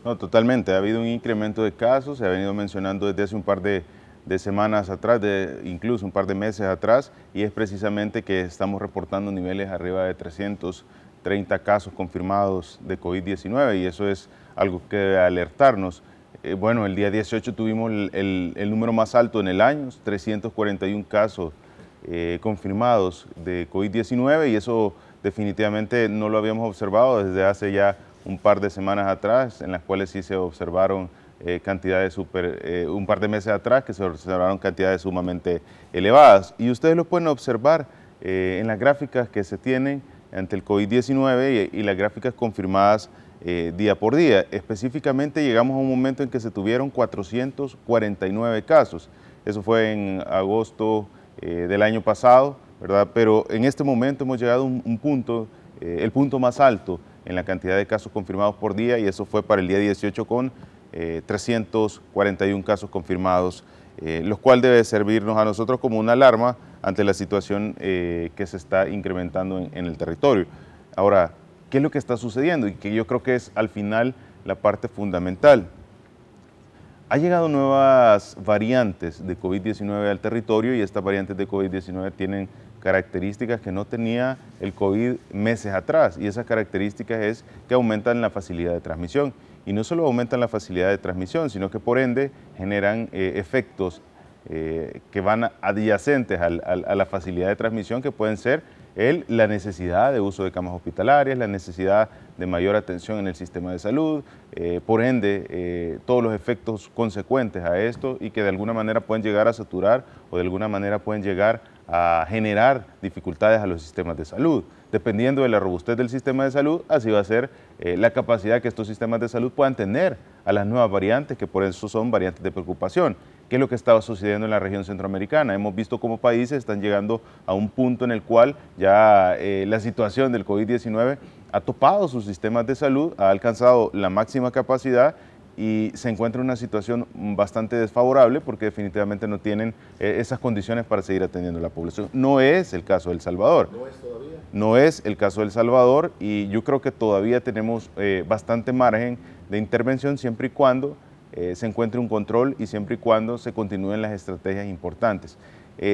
No, totalmente. Ha habido un incremento de casos, se ha venido mencionando desde hace un par de semanas atrás, incluso un par de meses atrás, y es precisamente que estamos reportando niveles arriba de 330 casos confirmados de COVID-19 y eso es algo que debe alertarnos. Bueno, el día 18 tuvimos el número más alto en el año, 341 casos confirmados de COVID-19 y eso definitivamente no lo habíamos observado desde hace ya un par de semanas atrás, en las cuales sí se observaron cantidades un par de meses atrás que se observaron cantidades sumamente elevadas. Y ustedes lo pueden observar en las gráficas que se tienen ante el COVID-19 y las gráficas confirmadas día por día. Específicamente llegamos a un momento en que se tuvieron 449 casos. Eso fue en agosto del año pasado, ¿verdad? Pero en este momento hemos llegado a un punto, el punto más alto en la cantidad de casos confirmados por día y eso fue para el día 18 con 341 casos confirmados, los cuales debe servirnos a nosotros como una alarma ante la situación que se está incrementando en el territorio. Ahora, ¿qué es lo que está sucediendo? Y que yo creo que es al final la parte fundamental. Ha llegado nuevas variantes de COVID-19 al territorio y estas variantes de COVID-19 tienen características que no tenía el COVID meses atrás y esas características es que aumentan la facilidad de transmisión y no solo aumentan la facilidad de transmisión, sino que por ende generan efectos que van adyacentes a la facilidad de transmisión que pueden ser la necesidad de uso de camas hospitalarias, la necesidad de mayor atención en el sistema de salud, por ende todos los efectos consecuentes a esto y que de alguna manera pueden llegar a saturar o de alguna manera pueden llegar a generar dificultades a los sistemas de salud. Dependiendo de la robustez del sistema de salud, así va a ser la capacidad que estos sistemas de salud puedan tener a las nuevas variantes, que por eso son variantes de preocupación. ¿Qué es lo que estaba sucediendo en la región centroamericana? Hemos visto cómo países están llegando a un punto en el cual ya la situación del COVID-19 ha topado sus sistemas de salud, ha alcanzado la máxima capacidad y se encuentra en una situación bastante desfavorable porque definitivamente no tienen esas condiciones para seguir atendiendo a la población. No es el caso de El Salvador. ¿No es todavía? No es el caso de El Salvador y yo creo que todavía tenemos bastante margen de intervención siempre y cuando se encuentre un control y siempre y cuando se continúen las estrategias importantes.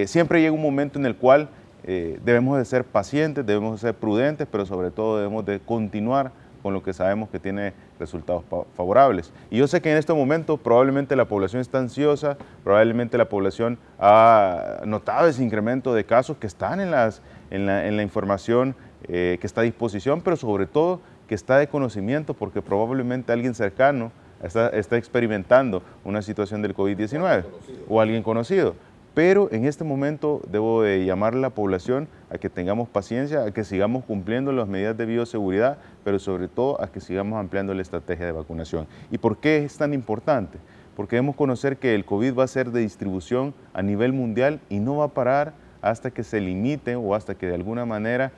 Siempre llega un momento en el cual debemos de ser pacientes, debemos de ser prudentes, pero sobre todo debemos de continuar con lo que sabemos que tiene resultados favorables. Y yo sé que en este momento probablemente la población está ansiosa, probablemente la población ha notado ese incremento de casos que están en la información que está a disposición, pero sobre todo que está de conocimiento porque probablemente alguien cercano está experimentando una situación del COVID-19 o alguien conocido. Pero en este momento debo de llamar a la población a que tengamos paciencia, a que sigamos cumpliendo las medidas de bioseguridad, pero sobre todo a que sigamos ampliando la estrategia de vacunación. ¿Y por qué es tan importante? Porque debemos conocer que el COVID va a ser de distribución a nivel mundial y no va a parar hasta que se limite o hasta que de alguna manera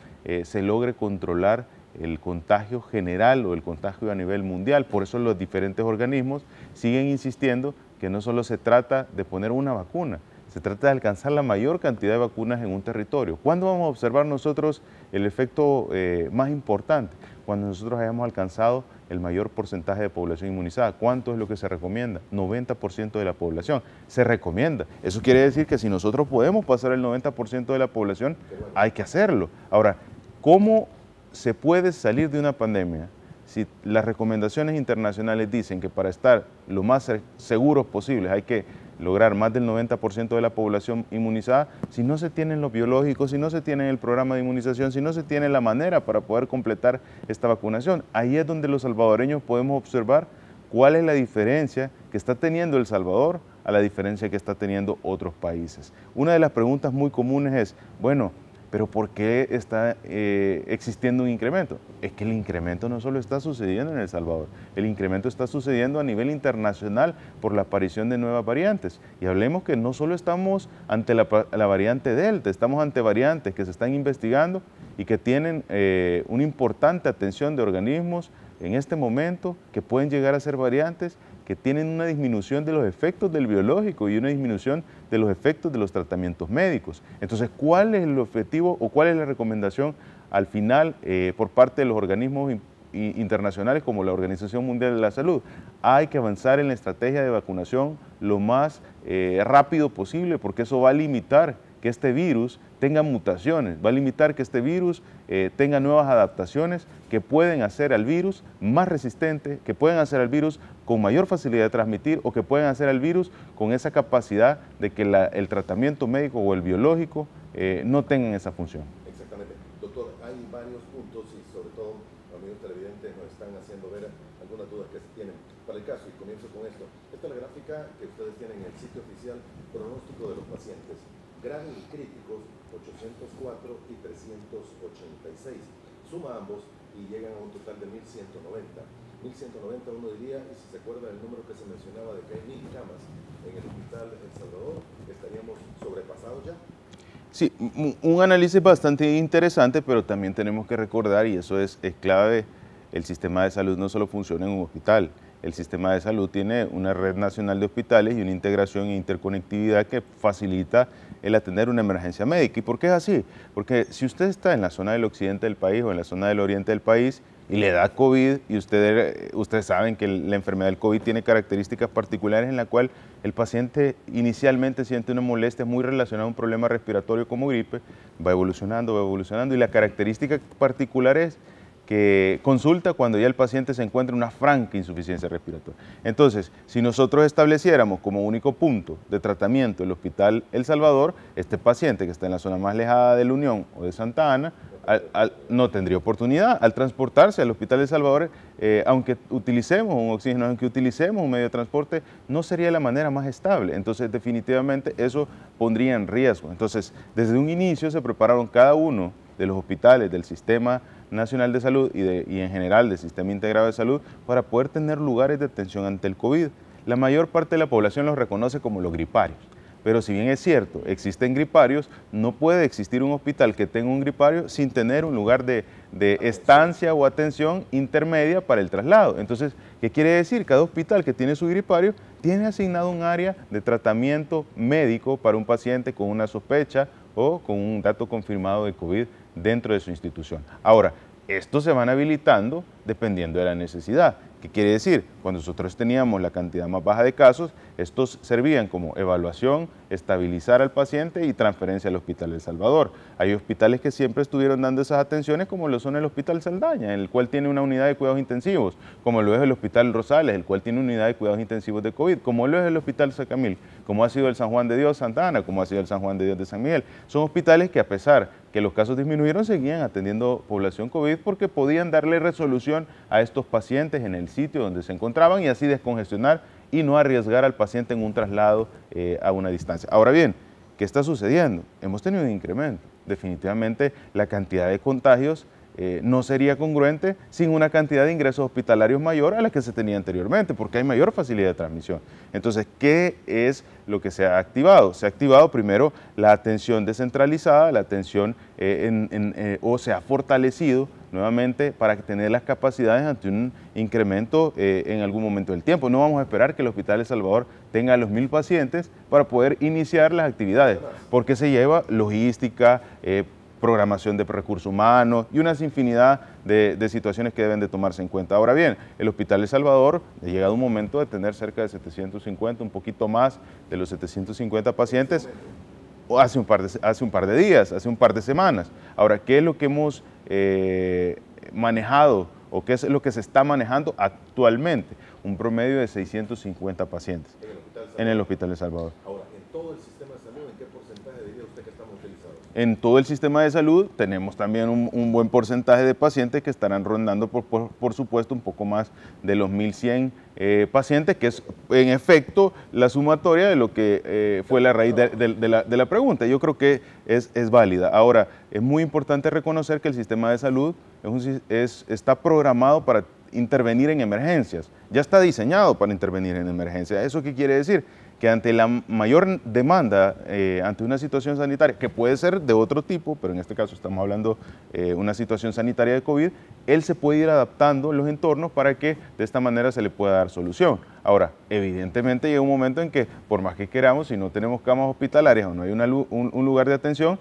se logre controlar el contagio general o el contagio a nivel mundial. Por eso los diferentes organismos siguen insistiendo que no solo se trata de poner una vacuna, se trata de alcanzar la mayor cantidad de vacunas en un territorio. ¿Cuándo vamos a observar nosotros el efecto más importante? Cuando nosotros hayamos alcanzado el mayor porcentaje de población inmunizada. ¿Cuánto es lo que se recomienda? 90% de la población. Se recomienda. Eso quiere decir que si nosotros podemos pasar el 90% de la población, hay que hacerlo. Ahora, ¿cómo se puede salir de una pandemia si las recomendaciones internacionales dicen que para estar lo más seguros posibles hay que lograr más del 90% de la población inmunizada, si no se tienen los biológicos, si no se tiene el programa de inmunización, si no se tiene la manera para poder completar esta vacunación? Ahí es donde los salvadoreños podemos observar cuál es la diferencia que está teniendo El Salvador a la diferencia que está teniendo otros países. Una de las preguntas muy comunes es, bueno, pero ¿por qué está existiendo un incremento? Es que el incremento no solo está sucediendo en El Salvador, el incremento está sucediendo a nivel internacional por la aparición de nuevas variantes. Y hablemos que no solo estamos ante la variante Delta, estamos ante variantes que se están investigando y que tienen una importante atención de organismos en este momento que pueden llegar a ser variantes que tienen una disminución de los efectos del biológico y una disminución de los efectos de los tratamientos médicos. Entonces, ¿cuál es el objetivo o cuál es la recomendación al final por parte de los organismos internacionales como la Organización Mundial de la Salud. Hay que avanzar en la estrategia de vacunación lo más rápido posible, porque eso va a limitar que este virus tenga mutaciones, va a limitar que este virus tenga nuevas adaptaciones que pueden hacer al virus más resistente, que pueden hacer al virus con mayor facilidad de transmitir o que pueden hacer al virus con esa capacidad de que el tratamiento médico o el biológico no tengan esa función. Exactamente. Doctor, hay varios puntos y sobre todo amigos televidentes nos están haciendo ver algunas dudas que se tienen. Para el caso, y comienzo con esto, esta es la gráfica que ustedes tienen en el sitio oficial, pronóstico de los pacientes. Graves y críticos, 804 y 386. Suma ambos y llegan a un total de 1190. 1190 uno diría, y si se acuerda del número que se mencionaba de que hay 1000 camas en el hospital El Salvador, estaríamos sobrepasados ya. Sí, un análisis bastante interesante, pero también tenemos que recordar, y eso es clave, el sistema de salud no solo funciona en un hospital. El sistema de salud tiene una red nacional de hospitales y una integración e interconectividad que facilita el atender una emergencia médica. ¿Y por qué es así? Porque si usted está en la zona del occidente del país o en la zona del oriente del país y le da COVID, y ustedes saben que la enfermedad del COVID tiene características particulares en la cual el paciente inicialmente siente una molestia muy relacionada a un problema respiratorio como gripe, va evolucionando, y la característica particular es que consulta cuando ya el paciente se encuentra en una franca insuficiencia respiratoria. Entonces, si nosotros estableciéramos como único punto de tratamiento el Hospital El Salvador, este paciente que está en la zona más alejada de La Unión o de Santa Ana, no tendría oportunidad. Al transportarse al Hospital El Salvador, aunque utilicemos un oxígeno, aunque utilicemos un medio de transporte, no sería la manera más estable. Entonces, definitivamente, eso pondría en riesgo. Entonces, desde un inicio se prepararon cada uno de los hospitales del Sistema Nacional de Salud y en general del Sistema Integrado de Salud para poder tener lugares de atención ante el COVID. La mayor parte de la población los reconoce como los griparios, pero si bien es cierto, existen griparios, no puede existir un hospital que tenga un gripario sin tener un lugar de estancia o atención intermedia para el traslado. Entonces, ¿qué quiere decir? Cada hospital que tiene su gripario tiene asignado un área de tratamiento médico para un paciente con una sospecha o con un dato confirmado de COVID dentro de su institución. Ahora, estos se van habilitando dependiendo de la necesidad. ¿Qué quiere decir? Cuando nosotros teníamos la cantidad más baja de casos, estos servían como evaluación, estabilizar al paciente y transferencia al Hospital El Salvador. Hay hospitales que siempre estuvieron dando esas atenciones, como lo son el Hospital Saldaña, el cual tiene una unidad de cuidados intensivos, como lo es el Hospital Rosales, el cual tiene una unidad de cuidados intensivos de COVID, como lo es el Hospital Sacamil, como ha sido el San Juan de Dios Santa Ana, como ha sido el San Juan de Dios de San Miguel. Son hospitales que, a pesar que los casos disminuyeron, seguían atendiendo población COVID porque podían darle resolución a estos pacientes en el sitio donde se encontraban y así descongestionar y no arriesgar al paciente en un traslado a una distancia. Ahora bien, ¿qué está sucediendo? Hemos tenido un incremento. Definitivamente la cantidad de contagios no sería congruente sin una cantidad de ingresos hospitalarios mayor a la que se tenía anteriormente, porque hay mayor facilidad de transmisión. Entonces, ¿qué es lo que se ha activado? Se ha activado primero la atención descentralizada, la atención o se ha fortalecido nuevamente para tener las capacidades ante un incremento en algún momento del tiempo. No vamos a esperar que el Hospital El Salvador tenga los 1000 pacientes para poder iniciar las actividades, porque se lleva logística, programación de recursos humanos y una infinidad de situaciones que deben de tomarse en cuenta. Ahora bien, el Hospital El Salvador ha llegado un momento de tener cerca de 750, un poquito más de los 750 pacientes hace un par de días, hace un par de semanas. Ahora, ¿qué es lo que hemos manejado o qué es lo que se está manejando actualmente? Un promedio de 650 pacientes en el Hospital El Salvador. Ahora, en todo el sistema de salud, ¿en qué porcentaje diría usted que estamos utilizados? En todo el sistema de salud tenemos también un buen porcentaje de pacientes que estarán rondando, por supuesto, un poco más de los 1100 pacientes, que es en efecto la sumatoria de lo que fue la raíz de la pregunta. Yo creo que es válida. Ahora, es muy importante reconocer que el sistema de salud está programado para intervenir en emergencias. Ya está diseñado para intervenir en emergencias. ¿Eso qué quiere decir? Que ante la mayor demanda, ante una situación sanitaria, que puede ser de otro tipo, pero en este caso estamos hablando de una situación sanitaria de COVID, él se puede ir adaptando en los entornos para que de esta manera se le pueda dar solución. Ahora, evidentemente llega un momento en que, por más que queramos, si no tenemos camas hospitalarias o no hay un lugar de atención,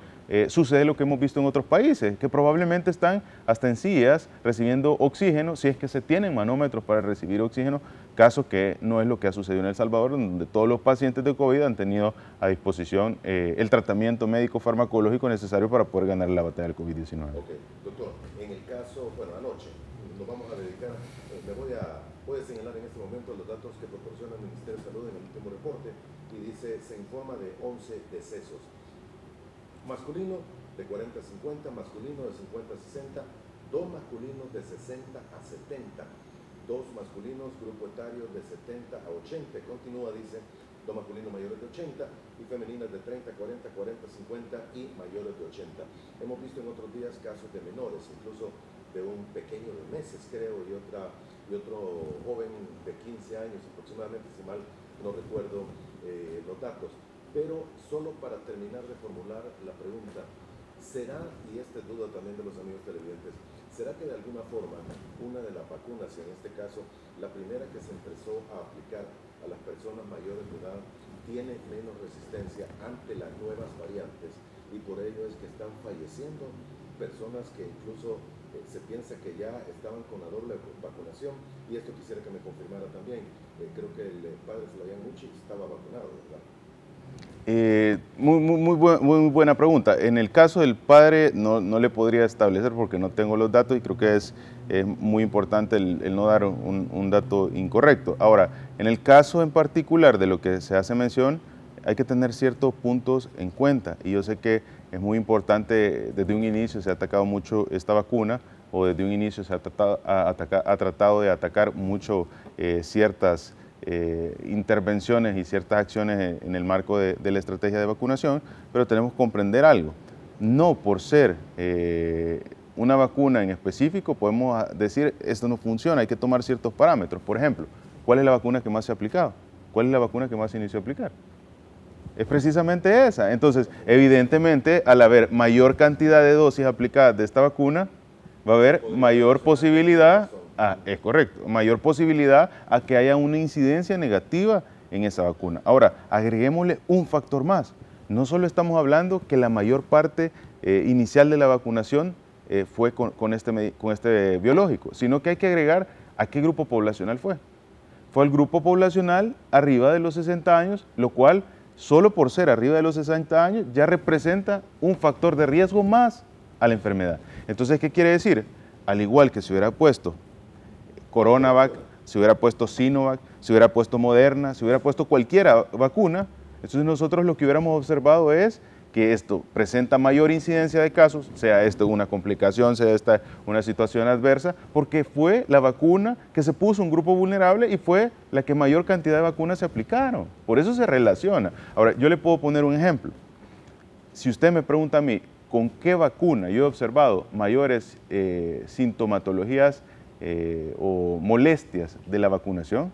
sucede lo que hemos visto en otros países, que probablemente están hasta en sillas recibiendo oxígeno, si es que se tienen manómetros para recibir oxígeno, caso que no es lo que ha sucedido en El Salvador, donde todos los pacientes de COVID han tenido a disposición el tratamiento médico farmacológico necesario para poder ganar la batalla del COVID-19. Ok, doctor, en el caso, bueno, anoche nos vamos a dedicar, voy a señalar en este momento los datos que proporciona el Ministerio de Salud en el último reporte y dice, se informa de 11 decesos. Masculino de 40 a 50, masculino de 50 a 60, 2 masculinos de 60 a 70, 2 masculinos, grupo etario de 70 a 80, continúa, dice, 2 masculinos mayores de 80 y femeninas de 30, 40, 40, 50 y mayores de 80. Hemos visto en otros días casos de menores, incluso de un pequeño de meses, creo, y otro joven de 15 años aproximadamente, si mal no recuerdo los datos. Pero solo para terminar de formular la pregunta, ¿será, y esta es duda también de los amigos televidentes, será que de alguna forma una de las vacunas, en este caso la primera que se empezó a aplicar a las personas mayores de edad, tiene menos resistencia ante las nuevas variantes y por ello es que están falleciendo personas que incluso se piensa que ya estaban con la doble vacunación? Y esto quisiera que me confirmara también. Creo que el padre Flavián Muchi estaba vacunado, ¿verdad? Muy buena pregunta. En el caso del padre no le podría establecer porque no tengo los datos y creo que es muy importante el no dar un dato incorrecto. Ahora, en el caso en particular de lo que se hace mención, hay que tener ciertos puntos en cuenta y yo sé que es muy importante, desde un inicio se ha atacado mucho esta vacuna o desde un inicio se ha tratado de atacar mucho ciertas intervenciones y ciertas acciones en el marco de la estrategia de vacunación, pero tenemos que comprender algo. No por ser una vacuna en específico podemos decir esto no funciona, hay que tomar ciertos parámetros. Por ejemplo, ¿cuál es la vacuna que más se ha aplicado? ¿Cuál es la vacuna que más se inició a aplicar? Es precisamente esa. Entonces, evidentemente, al haber mayor cantidad de dosis aplicadas de esta vacuna, va a haber mayor posibilidad, es correcto, mayor posibilidad a que haya una incidencia negativa en esa vacuna. Ahora, agreguémosle un factor más. No solo estamos hablando que la mayor parte inicial de la vacunación fue con este biológico, sino que hay que agregar a qué grupo poblacional fue. Fue el grupo poblacional arriba de los 60 años, lo cual, solo por ser arriba de los 60 años, ya representa un factor de riesgo más a la enfermedad. Entonces, ¿qué quiere decir? Al igual que se hubiera puesto Coronavac, se hubiera puesto Sinovac, se hubiera puesto Moderna, se hubiera puesto cualquier vacuna, entonces nosotros lo que hubiéramos observado es que esto presenta mayor incidencia de casos, sea esto una complicación, sea esta una situación adversa, porque fue la vacuna que se puso un grupo vulnerable y fue la que mayor cantidad de vacunas se aplicaron. Por eso se relaciona. Ahora, yo le puedo poner un ejemplo. Si usted me pregunta a mí, ¿con qué vacuna yo he observado mayores sintomatologías o molestias de la vacunación?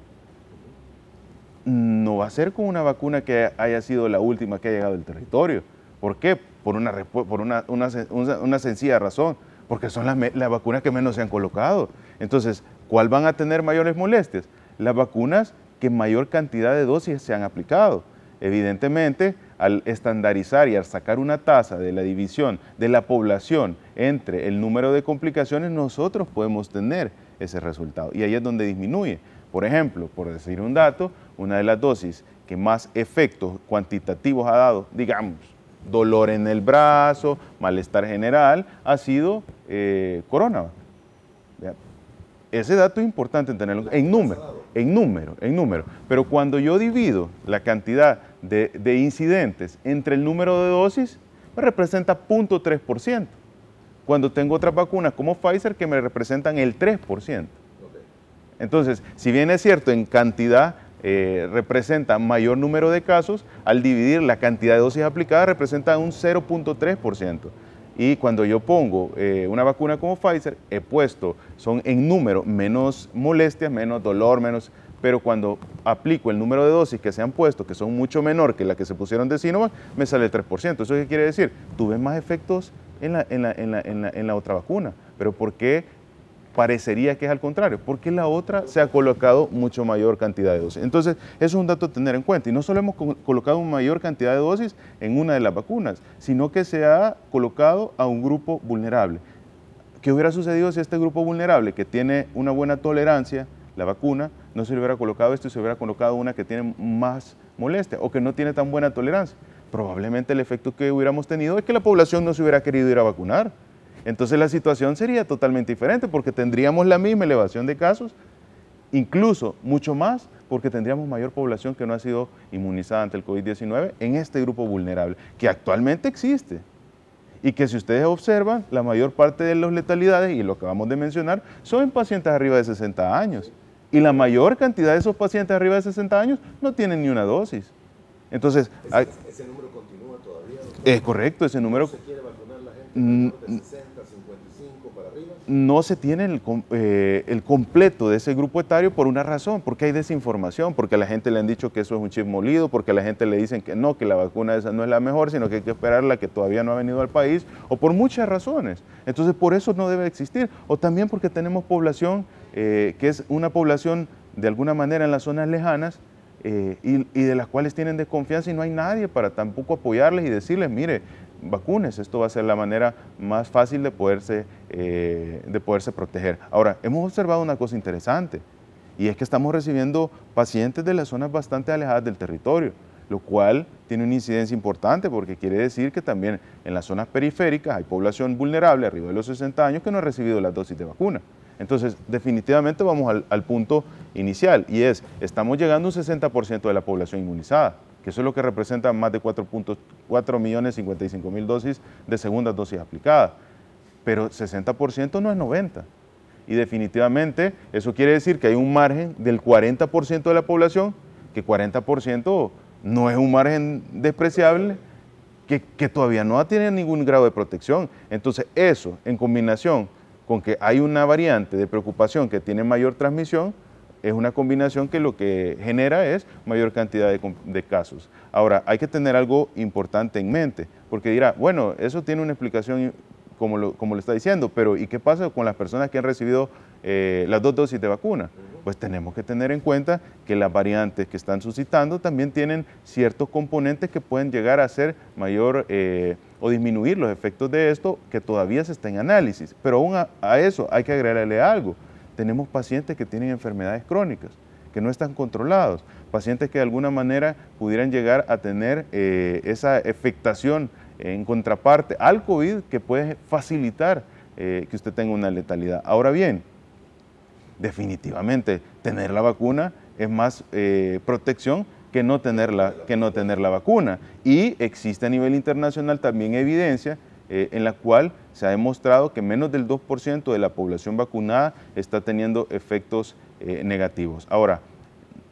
No va a ser con una vacuna que haya sido la última que ha llegado al territorio. ¿Por qué? Por una sencilla razón, porque son las vacunas que menos se han colocado. Entonces, ¿cuál van a tener mayores molestias? Las vacunas que mayor cantidad de dosis se han aplicado. Evidentemente, al estandarizar y al sacar una tasa de la división de la población entre el número de complicaciones, nosotros podemos tener ese resultado. Y ahí es donde disminuye. Por ejemplo, por decir un dato, una de las dosis que más efectos cuantitativos ha dado, digamos, dolor en el brazo, malestar general, ha sido Coronavac. Ese dato es importante tenerlo en número. Pero cuando yo divido la cantidad de incidentes entre el número de dosis, me representa 0.3%. Cuando tengo otras vacunas como Pfizer que me representan el 3%. Entonces, si bien es cierto, en cantidad representa mayor número de casos, al dividir la cantidad de dosis aplicadas representa un 0.3%. Y cuando yo pongo una vacuna como Pfizer, he puesto, son en número menos molestias, menos dolor, pero cuando aplico el número de dosis que se han puesto, que son mucho menor que la que se pusieron de Sinovac, me sale el 3%. ¿Eso qué quiere decir? Tuve más efectos en la otra vacuna. ¿Pero por qué parecería que es al contrario, porque la otra se ha colocado mucho mayor cantidad de dosis. Entonces, eso es un dato a tener en cuenta. Y no solo hemos colocado una mayor cantidad de dosis en una de las vacunas, sino que se ha colocado a un grupo vulnerable. ¿Qué hubiera sucedido si este grupo vulnerable, que tiene una buena tolerancia, la vacuna, no se le hubiera colocado esto y se hubiera colocado una que tiene más molestia o que no tiene tan buena tolerancia? Probablemente el efecto que hubiéramos tenido es que la población no se hubiera querido ir a vacunar. Entonces la situación sería totalmente diferente porque tendríamos la misma elevación de casos, incluso mucho más, porque tendríamos mayor población que no ha sido inmunizada ante el COVID-19 en este grupo vulnerable, que actualmente existe. Y que si ustedes observan, la mayor parte de las letalidades, y lo acabamos de mencionar, son en pacientes arriba de 60 años. Y la mayor cantidad de esos pacientes arriba de 60 años no tienen ni una dosis. Entonces, ¿Ese número continúa todavía? Es correcto, ese número. ¿No se quiere vacunar la gente menor de 60, 55 para arriba? No se tiene el completo de ese grupo etario por una razón, porque hay desinformación, porque a la gente le han dicho que eso es un chip molido, porque a la gente le dicen que no, que la vacuna esa no es la mejor, sino que hay que esperar la que todavía no ha venido al país, o por muchas razones. Entonces, por eso no debe existir, o también porque tenemos población que es una población de alguna manera en las zonas lejanas, y de las cuales tienen desconfianza y no hay nadie para tampoco apoyarles y decirles, mire, vacunes, esto va a ser la manera más fácil de poderse proteger. Ahora, hemos observado una cosa interesante y es que estamos recibiendo pacientes de las zonas bastante alejadas del territorio, lo cual tiene una incidencia importante porque quiere decir que también en las zonas periféricas hay población vulnerable arriba de los 60 años que no ha recibido las dosis de vacuna. Entonces, definitivamente vamos al punto inicial y es, estamos llegando a un 60% de la población inmunizada, que eso es lo que representa más de 4.55.000 dosis de segundas dosis aplicadas, pero 60% no es 90%. Y definitivamente eso quiere decir que hay un margen del 40% de la población, que 40% no es un margen despreciable, que todavía no tiene ningún grado de protección. Entonces eso, en combinación con que hay una variante de preocupación que tiene mayor transmisión, es una combinación que lo que genera es mayor cantidad de casos. Ahora, hay que tener algo importante en mente, porque dirá, bueno, eso tiene una explicación como lo está diciendo, pero ¿y qué pasa con las personas que han recibido las 2 dosis de vacuna? Pues tenemos que tener en cuenta que las variantes que están suscitando también tienen ciertos componentes que pueden llegar a ser mayor o disminuir los efectos de esto, que todavía se está en análisis. Pero aún a eso hay que agregarle algo. Tenemos pacientes que tienen enfermedades crónicas, que no están controlados, pacientes que de alguna manera pudieran llegar a tener esa afectación en contraparte al COVID que puede facilitar que usted tenga una letalidad. Ahora bien, definitivamente tener la vacuna es más protección que no tener la vacuna. Y existe a nivel internacional también evidencia en la cual se ha demostrado que menos del 2% de la población vacunada está teniendo efectos negativos. Ahora,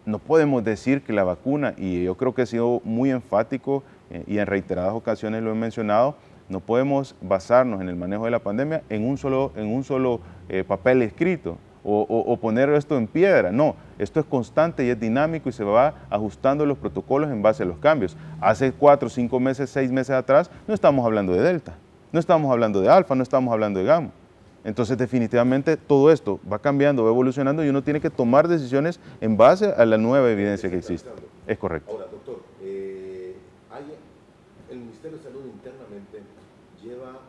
no podemos decir que la vacuna, y yo creo que he sido muy enfático y en reiteradas ocasiones lo he mencionado, no podemos basarnos en el manejo de la pandemia en un solo papel escrito o poner esto en piedra. No, esto es constante y es dinámico y se va ajustando los protocolos en base a los cambios. Hace 4, 5 meses, 6 meses atrás no estábamos hablando de Delta, no estábamos hablando de Alfa, no estábamos hablando de Gamma. Entonces definitivamente todo esto va cambiando, va evolucionando y uno tiene que tomar decisiones en base a la nueva evidencia que existe. Es correcto. Ahora, doctor, el Ministerio de Salud internamente lleva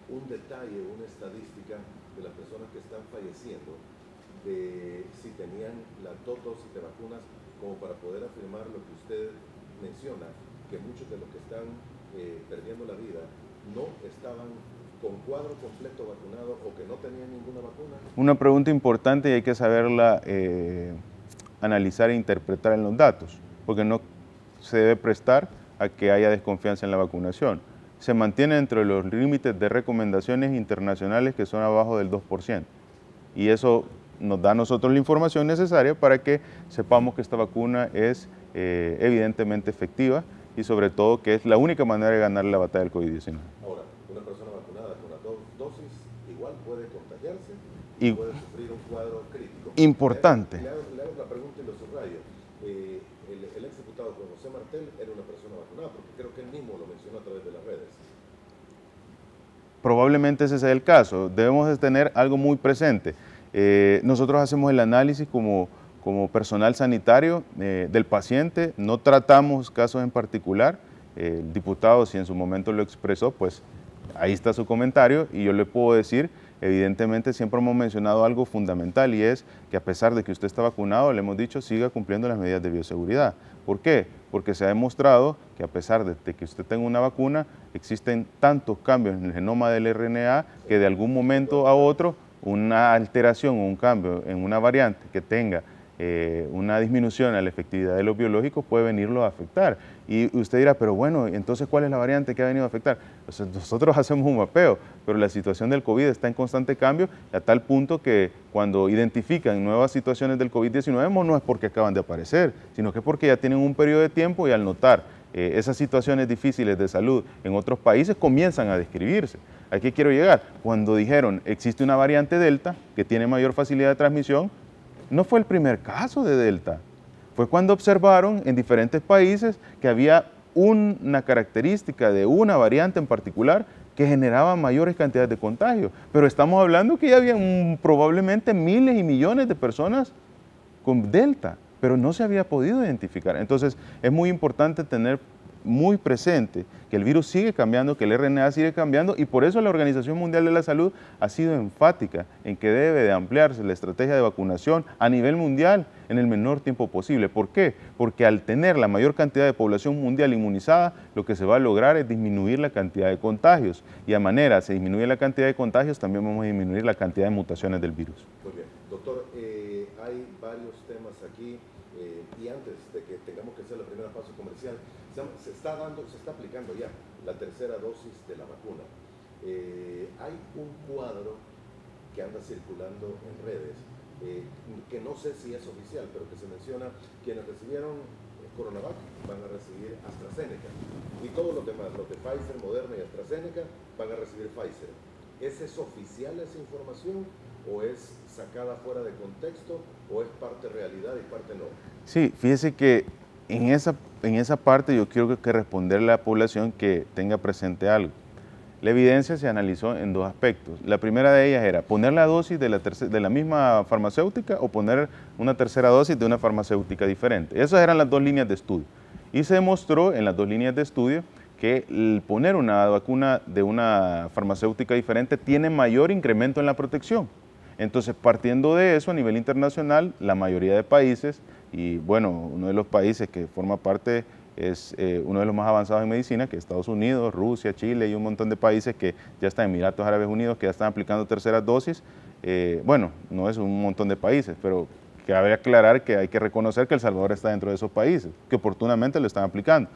un detalle, una estadística de las personas que están falleciendo, de si tenían las 2 dosis de vacunas, como para poder afirmar lo que usted menciona, que muchos de los que están perdiendo la vida no estaban con cuadro completo vacunado o que no tenían ninguna vacuna. Una pregunta importante y hay que saberla analizar e interpretar en los datos, porque no se debe prestar a que haya desconfianza en la vacunación. Se mantiene dentro de los límites de recomendaciones internacionales que son abajo del 2%. Y eso nos da a nosotros la información necesaria para que sepamos que esta vacuna es evidentemente efectiva y sobre todo que es la única manera de ganar la batalla del COVID-19. Ahora, una persona vacunada con las 2 dosis igual puede contagiarse y puede sufrir un cuadro crítico. Importante. Le hago la pregunta y lo subrayo. El exdiputado Juan José Martel era una persona vacunada, porque creo que él mismo lo mencionó a través de las redes. probablemente ese sea el caso. Debemos de tener algo muy presente. Nosotros hacemos el análisis como personal sanitario del paciente, no tratamos casos en particular. El diputado, si en su momento lo expresó, pues ahí está su comentario y yo le puedo decir, evidentemente siempre hemos mencionado algo fundamental y es que a pesar de que usted está vacunado, le hemos dicho siga cumpliendo las medidas de bioseguridad. ¿Por qué? Porque se ha demostrado que a pesar de que usted tenga una vacuna, existen tantos cambios en el genoma del RNA que de algún momento a otro una alteración o un cambio en una variante que tenga una disminución a la efectividad de los biológicos puede venirlo a afectar. Y usted dirá, pero bueno, entonces ¿cuál es la variante que ha venido a afectar? Pues nosotros hacemos un mapeo, pero la situación del COVID está en constante cambio a tal punto que cuando identifican nuevas situaciones del COVID-19 no es porque acaban de aparecer, sino que es porque ya tienen un periodo de tiempo y al notar esas situaciones difíciles de salud en otros países comienzan a describirse. ¿A qué quiero llegar? Cuando dijeron existe una variante Delta que tiene mayor facilidad de transmisión, no fue el primer caso de Delta, fue cuando observaron en diferentes países que había una característica de una variante en particular que generaba mayores cantidades de contagio. Pero estamos hablando que ya habían probablemente miles y millones de personas con Delta, pero no se había podido identificar. Entonces es muy importante tener muy presente que el virus sigue cambiando, que el RNA sigue cambiando y por eso la Organización Mundial de la Salud ha sido enfática en que debe de ampliarse la estrategia de vacunación a nivel mundial en el menor tiempo posible. ¿Por qué? Porque al tener la mayor cantidad de población mundial inmunizada, lo que se va a lograr es disminuir la cantidad de contagios y a manera se disminuye la cantidad de contagios, también vamos a disminuir la cantidad de mutaciones del virus. Muy bien. Doctor, hay varios temas aquí y antes de que tengamos que hacer la primera pausa comercial, se está aplicando ya la tercera dosis de la vacuna. Hay un cuadro que anda circulando en redes, que no sé si es oficial, pero que se menciona quienes recibieron Coronavac van a recibir AstraZeneca y todos los demás, los de Pfizer, Moderna y AstraZeneca van a recibir Pfizer. ¿Es oficial esa información o es sacada fuera de contexto o es parte realidad y parte no? Sí, fíjese que en esa parte yo quiero que responderle a la población que tenga presente algo. La evidencia se analizó en dos aspectos. La primera de ellas era poner la dosis de la misma farmacéutica o poner una tercera dosis de una farmacéutica diferente. Esas eran las dos líneas de estudio. Y se demostró en las dos líneas de estudio que el poner una vacuna de una farmacéutica diferente tiene mayor incremento en la protección. Entonces, partiendo de eso, a nivel internacional, la mayoría de países, y bueno, uno de los países que forma parte es uno de los más avanzados en medicina, que es Estados Unidos, Rusia, Chile y un montón de países que ya están, Emiratos Árabes Unidos, que ya están aplicando terceras dosis. Bueno, no es un montón de países, pero cabe aclarar que hay que reconocer que El Salvador está dentro de esos países, que oportunamente lo están aplicando.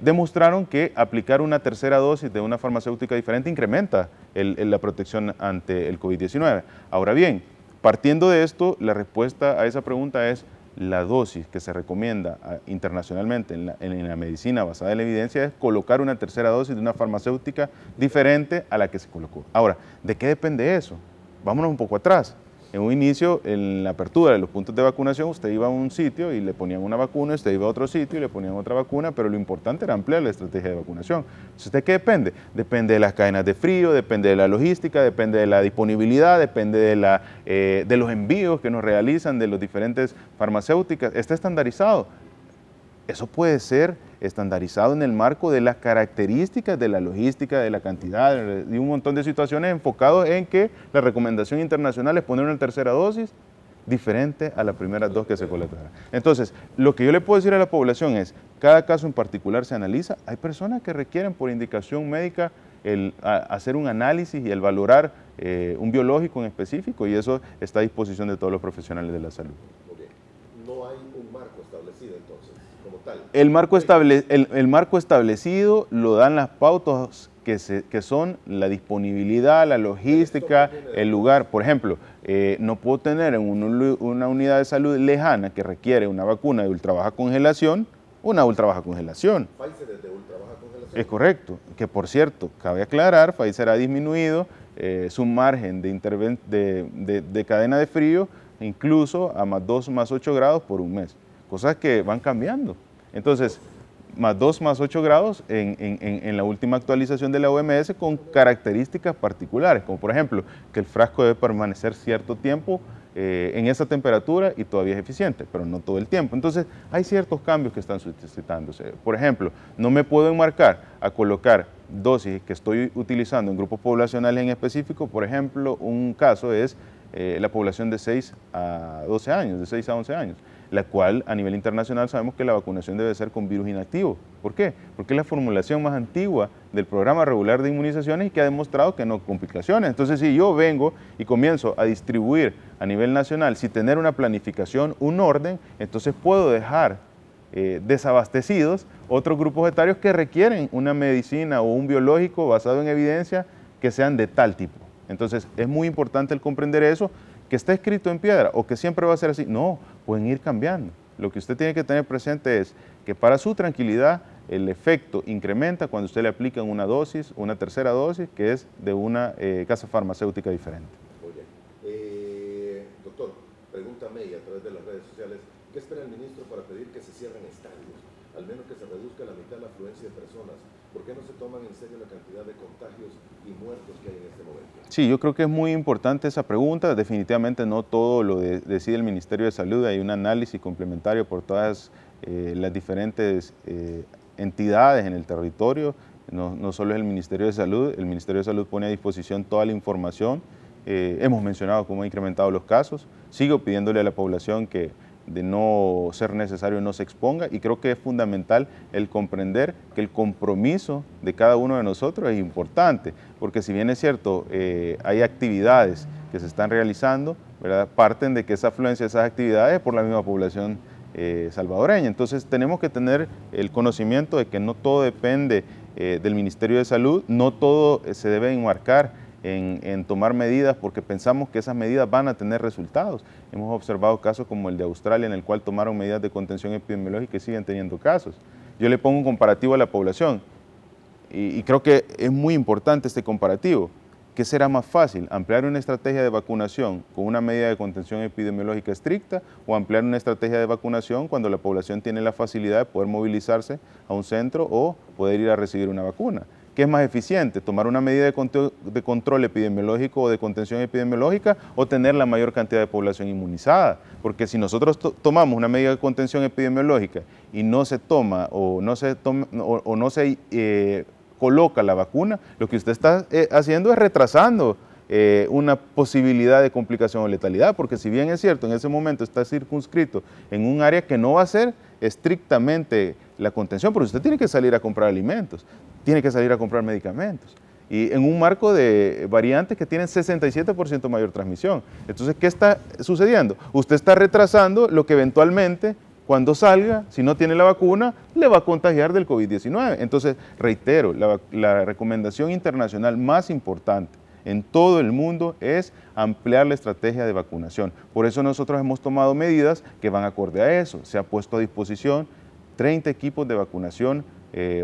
Demostraron que aplicar una tercera dosis de una farmacéutica diferente incrementa la protección ante el COVID-19. Ahora bien, partiendo de esto, la respuesta a esa pregunta es la dosis que se recomienda internacionalmente en la medicina basada en la evidencia es colocar una tercera dosis de una farmacéutica diferente a la que se colocó. Ahora, ¿de qué depende eso? Vámonos un poco atrás. En un inicio, en la apertura de los puntos de vacunación, usted iba a un sitio y le ponían una vacuna, usted iba a otro sitio y le ponían otra vacuna, pero lo importante era ampliar la estrategia de vacunación. Entonces, ¿de qué depende? Depende de las cadenas de frío, depende de la logística, depende de la disponibilidad, depende de los envíos que nos realizan de las diferentes farmacéuticas. Está estandarizado. Eso puede ser estandarizado en el marco de las características de la logística, de la cantidad, de un montón de situaciones enfocados en que la recomendación internacional es poner una tercera dosis diferente a las primeras dos que se colocaron. Entonces, lo que yo le puedo decir a la población es, cada caso en particular se analiza, hay personas que requieren por indicación médica hacer un análisis y el valorar un biológico en específico y eso está a disposición de todos los profesionales de la salud. No hay un marco establecido entonces, como tal. El marco establecido lo dan las pautas que son la disponibilidad, la logística, el lugar. Por ejemplo, no puedo tener en una unidad de salud lejana que requiere una vacuna de ultrabaja congelación, una ultrabaja congelación. Pfizer es de ultrabaja congelación. Es correcto, que por cierto, cabe aclarar, Pfizer ha disminuido su margen de cadena de frío incluso a +2, +8 grados por un mes, cosas que van cambiando. Entonces, más 2 más 8 grados en la última actualización de la OMS con características particulares, como por ejemplo que el frasco debe permanecer cierto tiempo en esa temperatura y todavía es eficiente, pero no todo el tiempo. Entonces hay ciertos cambios que están suscitándose. Por ejemplo, no me puedo enmarcar a colocar dosis que estoy utilizando en grupos poblacionales en específico. Por ejemplo, un caso es la población de 6 a 12 años, de 6 a 11 años, la cual a nivel internacional sabemos que la vacunación debe ser con virus inactivo. ¿Por qué? Porque es la formulación más antigua del programa regular de inmunizaciones y que ha demostrado que no complicaciones. Entonces, si yo vengo y comienzo a distribuir a nivel nacional sin tener una planificación, un orden, entonces puedo dejar desabastecidos otros grupos etarios que requieren una medicina o un biológico basado en evidencia que sean de tal tipo. Entonces, es muy importante el comprender eso, que está escrito en piedra o que siempre va a ser así. No, pueden ir cambiando. Lo que usted tiene que tener presente es que para su tranquilidad el efecto incrementa cuando usted le aplica una dosis, una tercera dosis, que es de una casa farmacéutica diferente. Muy bien. Doctor, pregúntame y a través de las redes sociales, ¿qué espera el ministro para pedir que se cierren estadios? Al menos que se reduzca a la mitad la afluencia de personas. ¿Por qué no se toman en serio la cantidad de contagios y muertos que hay en este momento? Sí, yo creo que es muy importante esa pregunta. Definitivamente no todo lo decide el Ministerio de Salud. Hay un análisis complementario por todas las diferentes entidades en el territorio. No solo es el Ministerio de Salud. El Ministerio de Salud pone a disposición toda la información. Hemos mencionado cómo han incrementado los casos. Sigo pidiéndole a la población que de no ser necesario no se exponga, y creo que es fundamental el comprender que el compromiso de cada uno de nosotros es importante, porque si bien es cierto, hay actividades que se están realizando, ¿verdad? Parten de que esa afluencia de esas actividades es por la misma población salvadoreña. Entonces tenemos que tener el conocimiento de que no todo depende del Ministerio de Salud, no todo se debe enmarcar en tomar medidas porque pensamos que esas medidas van a tener resultados. Hemos observado casos como el de Australia, en el cual tomaron medidas de contención epidemiológica y siguen teniendo casos. Yo le pongo un comparativo a la población y creo que es muy importante este comparativo. ¿Qué será más fácil? ¿Ampliar una estrategia de vacunación con una medida de contención epidemiológica estricta o ampliar una estrategia de vacunación cuando la población tiene la facilidad de poder movilizarse a un centro o poder ir a recibir una vacuna? ¿Qué es más eficiente? ¿Tomar una medida de control epidemiológico o de contención epidemiológica o tener la mayor cantidad de población inmunizada? Porque si nosotros tomamos una medida de contención epidemiológica y no se toma o no se coloca la vacuna, lo que usted está haciendo es retrasando una posibilidad de complicación o letalidad, porque si bien es cierto, en ese momento está circunscrito en un área que no va a ser estrictamente la contención, porque usted tiene que salir a comprar alimentos, tiene que salir a comprar medicamentos, y en un marco de variantes que tienen 67% mayor transmisión. Entonces, ¿qué está sucediendo? Usted está retrasando lo que eventualmente, cuando salga, si no tiene la vacuna, le va a contagiar del COVID-19. Entonces, reitero, la recomendación internacional más importante en todo el mundo es ampliar la estrategia de vacunación. Por eso nosotros hemos tomado medidas que van acorde a eso. Se ha puesto a disposición 30 equipos de vacunación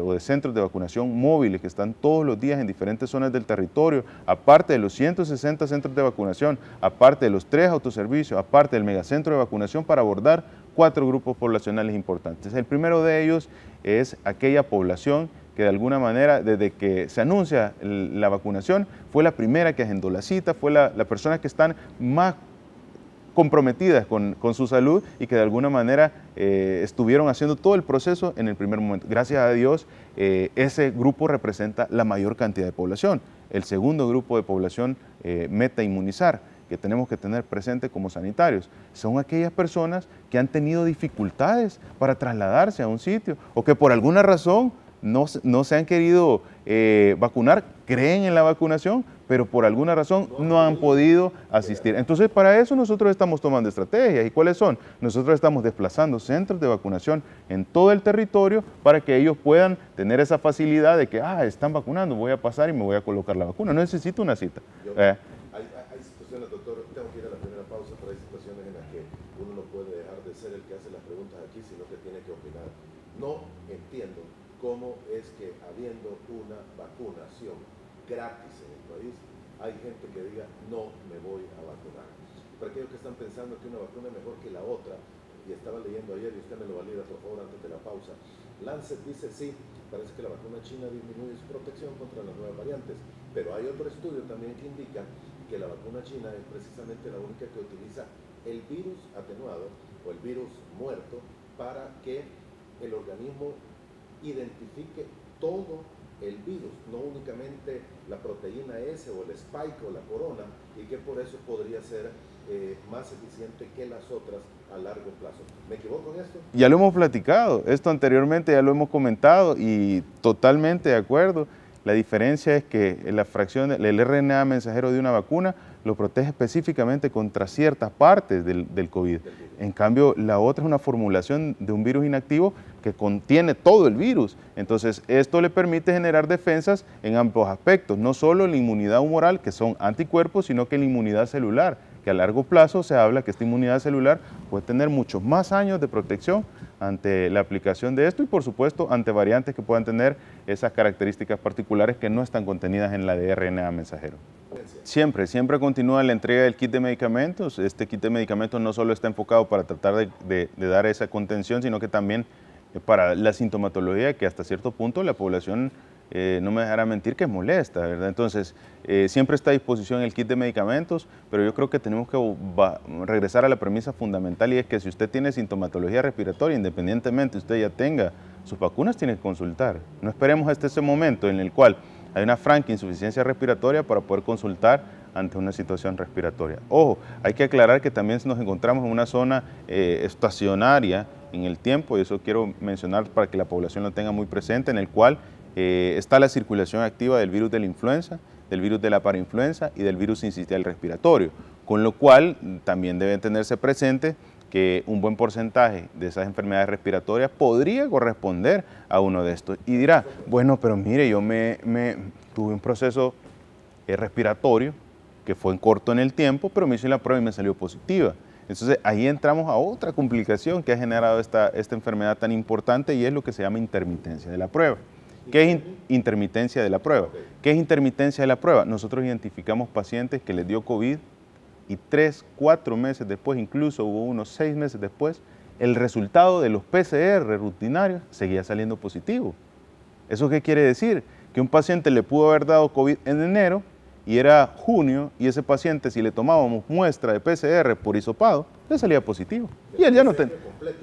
o de centros de vacunación móviles que están todos los días en diferentes zonas del territorio, aparte de los 160 centros de vacunación, aparte de los 3 autoservicios, aparte del megacentro de vacunación para abordar 4 grupos poblacionales importantes. El primero de ellos es aquella población que de alguna manera, desde que se anuncia la vacunación, fue la primera que agendó la cita, fue la persona que están más comprometidas con su salud y que de alguna manera estuvieron haciendo todo el proceso en el primer momento. Gracias a Dios, ese grupo representa la mayor cantidad de población. El segundo grupo de población meta inmunizar, que tenemos que tener presente como sanitarios, son aquellas personas que han tenido dificultades para trasladarse a un sitio o que por alguna razón no se han querido vacunar, creen en la vacunación, pero por alguna razón no han podido asistir. Entonces, para eso nosotros estamos tomando estrategias. ¿Y cuáles son? Nosotros estamos desplazando centros de vacunación en todo el territorio para que ellos puedan tener esa facilidad de que, están vacunando, voy a pasar y me voy a colocar la vacuna. No necesito una cita. Hay situaciones, doctor, tengo que ir a la primera pausa, pero hay situaciones en las que uno no puede dejar de ser el que hace las preguntas aquí, sino que tiene que opinar. No entiendo cómo es que habiendo una vacunación gratis en el país, hay gente que diga, no me voy a vacunar. Para aquellos que están pensando que una vacuna es mejor que la otra, y estaba leyendo ayer, y usted me lo valida, por favor, antes de la pausa, Lancet dice sí, parece que la vacuna china disminuye su protección contra las nuevas variantes, pero hay otro estudio también que indica que la vacuna china es precisamente la única que utiliza el virus atenuado o el virus muerto para que el organismo identifique todo el virus, no únicamente la proteína S o el spike o la corona, y que por eso podría ser más eficiente que las otras a largo plazo. ¿Me equivoco en esto? Ya lo hemos platicado, esto anteriormente ya lo hemos comentado y totalmente de acuerdo. La diferencia es que la fracción, el RNA mensajero de una vacuna lo protege específicamente contra ciertas partes del COVID. En cambio, la otra es una formulación de un virus inactivo que contiene todo el virus. Entonces, esto le permite generar defensas en ambos aspectos, no solo la inmunidad humoral, que son anticuerpos, sino que la inmunidad celular, que a largo plazo se habla que esta inmunidad celular puede tener muchos más años de protección ante la aplicación de esto y por supuesto ante variantes que puedan tener esas características particulares que no están contenidas en la de RNA mensajero. Siempre continúa la entrega del kit de medicamentos. Este kit de medicamentos no solo está enfocado para tratar de dar esa contención, sino que también para la sintomatología que hasta cierto punto la población no me dejará mentir que es molesta, ¿verdad? Entonces, siempre está a disposición el kit de medicamentos, pero yo creo que tenemos que regresar a la premisa fundamental y es que si usted tiene sintomatología respiratoria, independientemente usted ya tenga sus vacunas, tiene que consultar. No esperemos hasta ese momento en el cual hay una franca insuficiencia respiratoria para poder consultar ante una situación respiratoria. Ojo, hay que aclarar que también nos encontramos en una zona estacionaria en el tiempo, y eso quiero mencionar para que la población lo tenga muy presente, en el cual está la circulación activa del virus de la influenza, del virus de la parainfluenza y del virus sincitial respiratorio, con lo cual también debe tenerse presente que un buen porcentaje de esas enfermedades respiratorias podría corresponder a uno de estos. Y dirá, bueno, pero mire, yo tuve un proceso respiratorio que fue corto en el tiempo, pero me hice la prueba y me salió positiva. Entonces ahí entramos a otra complicación que ha generado esta enfermedad tan importante y es lo que se llama intermitencia de la prueba. ¿Qué es intermitencia de la prueba? ¿Qué es intermitencia de la prueba? Nosotros identificamos pacientes que les dio COVID y 3, 4 meses después, incluso hubo unos 6 meses después, el resultado de los PCR rutinarios seguía saliendo positivo. ¿Eso qué quiere decir? Que un paciente le pudo haber dado COVID en enero y era junio y ese paciente, si le tomábamos muestra de PCR por hisopado, le salía positivo. Y él ya no tenía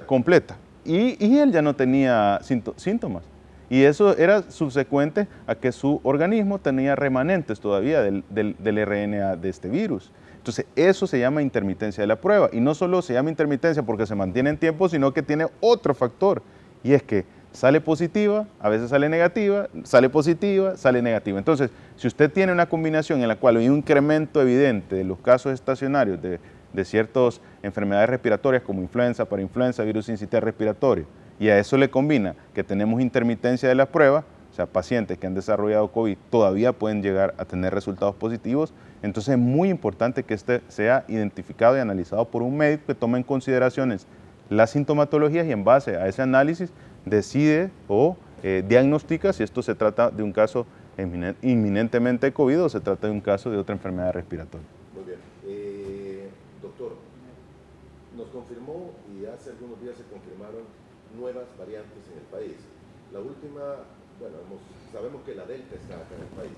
completa. Y él ya no tenía síntomas. Y eso era subsecuente a que su organismo tenía remanentes todavía del RNA de este virus. Entonces, eso se llama intermitencia de la prueba. Y no solo se llama intermitencia porque se mantiene en tiempo, sino que tiene otro factor. Y es que sale positiva, a veces sale negativa, sale positiva, sale negativa. Entonces, si usted tiene una combinación en la cual hay un incremento evidente de los casos estacionarios de ciertas enfermedades respiratorias como influenza, parainfluenza, virus sincitial respiratorio, y a eso le combina que tenemos intermitencia de la prueba, o sea, pacientes que han desarrollado COVID todavía pueden llegar a tener resultados positivos, entonces es muy importante que este sea identificado y analizado por un médico que tome en consideraciones las sintomatologías y en base a ese análisis decide o diagnostica si esto se trata de un caso inminentemente de COVID o se trata de un caso de otra enfermedad respiratoria. Muy bien. Doctor, nos confirmó y hace algunos días se confirmaron nuevas variantes en el país. La última, bueno, sabemos que la Delta está acá en el país.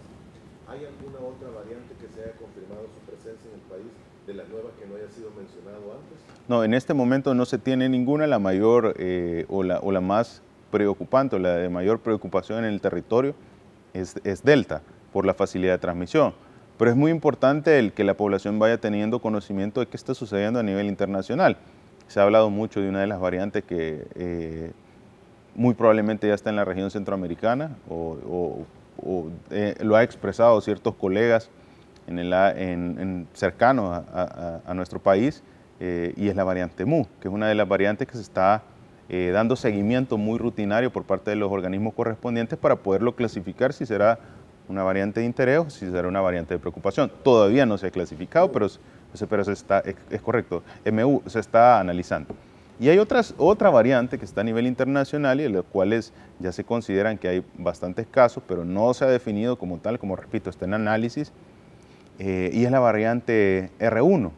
¿Hay alguna otra variante que se haya confirmado su presencia en el país de las nuevas que no haya sido mencionado antes? No, en este momento no se tiene ninguna. La mayor o la más preocupante o la de mayor preocupación en el territorio es Delta, por la facilidad de transmisión. Pero es muy importante el que la población vaya teniendo conocimiento de qué está sucediendo a nivel internacional. Se ha hablado mucho de una de las variantes que muy probablemente ya está en la región centroamericana lo ha expresado ciertos colegas cercanos a nuestro país y es la variante Mu, que es una de las variantes que se está dando seguimiento muy rutinario por parte de los organismos correspondientes para poderlo clasificar si será una variante de interés o si será una variante de preocupación. Todavía no se ha clasificado, pero es correcto, MU se está analizando. Y hay otra variante que está a nivel internacional y en las cuales ya se consideran que hay bastantes casos, pero no se ha definido como tal, como repito, está en análisis, y es la variante R1.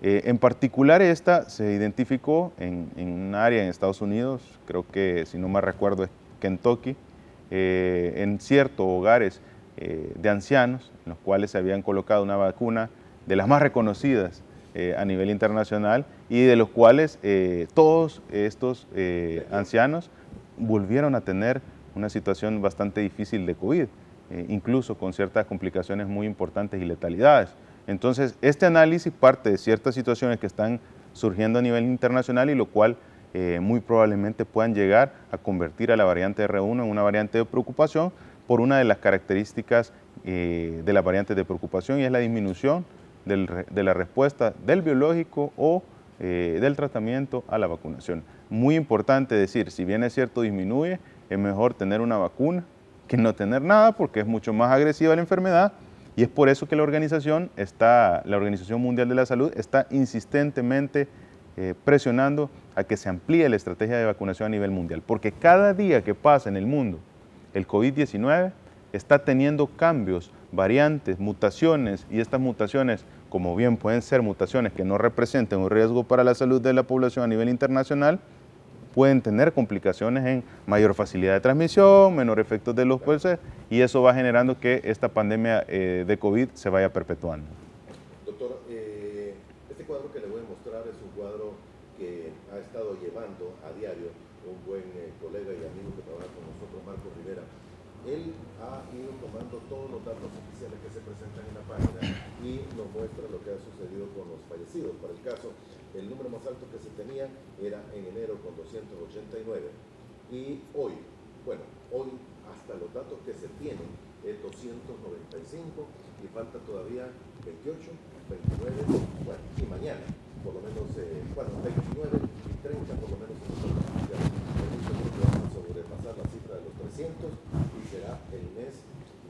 En particular esta se identificó en un área en Estados Unidos, creo que si no me recuerdo es Kentucky, en ciertos hogares de ancianos, en los cuales se habían colocado una vacuna de las más reconocidas a nivel internacional y de los cuales todos estos ancianos volvieron a tener una situación bastante difícil de COVID, incluso con ciertas complicaciones muy importantes y letalidades. Entonces, este análisis parte de ciertas situaciones que están surgiendo a nivel internacional y lo cual muy probablemente puedan llegar a convertir a la variante R1 en una variante de preocupación por una de las características de la variante de preocupación, y es la disminución de la respuesta del biológico o del tratamiento a la vacunación. Muy importante decir, si bien es cierto disminuye, es mejor tener una vacuna que no tener nada, porque es mucho más agresiva la enfermedad, y es por eso que la Organización Mundial de la Salud está insistentemente presionando a que se amplíe la estrategia de vacunación a nivel mundial, porque cada día que pasa en el mundo el COVID-19 está teniendo cambios, variantes, mutaciones, y estas mutaciones, como bien pueden ser mutaciones que no representen un riesgo para la salud de la población a nivel internacional, pueden tener complicaciones en mayor facilidad de transmisión, menor efectos de los procesos, y eso va generando que esta pandemia de COVID se vaya perpetuando. Doctor, este cuadro que le voy a mostrar es un cuadro que ha estado llevando a diario un buen colega y amigo que trabaja con nosotros, Marco Rivera. Él ha ido tomando todos los datos oficiales que se presentan en la página y nos muestra lo que ha sucedido con los fallecidos. Para el caso, el número más alto que se tenía era en enero con 289 y hoy hasta los datos que se tienen es 295 y falta todavía 28, 29, y mañana por lo menos, 29 y 30 por lo menos vamos a sobrepasar la cifra de los 300 y será el mes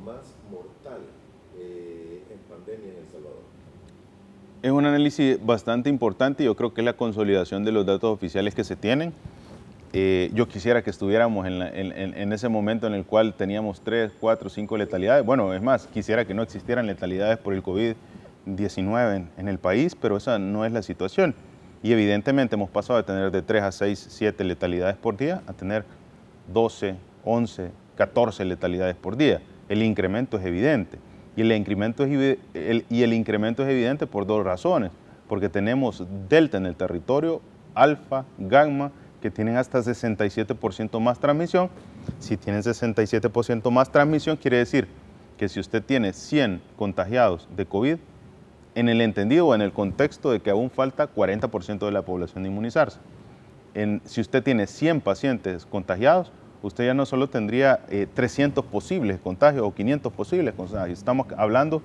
más mortal en pandemia en El Salvador. Es un análisis bastante importante y yo creo que es la consolidación de los datos oficiales que se tienen. Yo quisiera que estuviéramos en ese momento en el cual teníamos 3, 4, 5 letalidades. Bueno, es más, quisiera que no existieran letalidades por el COVID-19 en el país, pero esa no es la situación. Y evidentemente hemos pasado de tener de 3 a 6, 7 letalidades por día a tener 12, 11, 14 letalidades por día. El incremento es evidente. Y el incremento es evidente por dos razones. Porque tenemos delta en el territorio, alfa, gamma, que tienen hasta 67% más transmisión. Si tienen 67% más transmisión, quiere decir que si usted tiene 100 contagiados de COVID, en el entendido o en el contexto de que aún falta 40% de la población de inmunizarse. Si usted tiene 100 pacientes contagiados, usted ya no solo tendría 300 posibles contagios o 500 posibles contagios, estamos hablando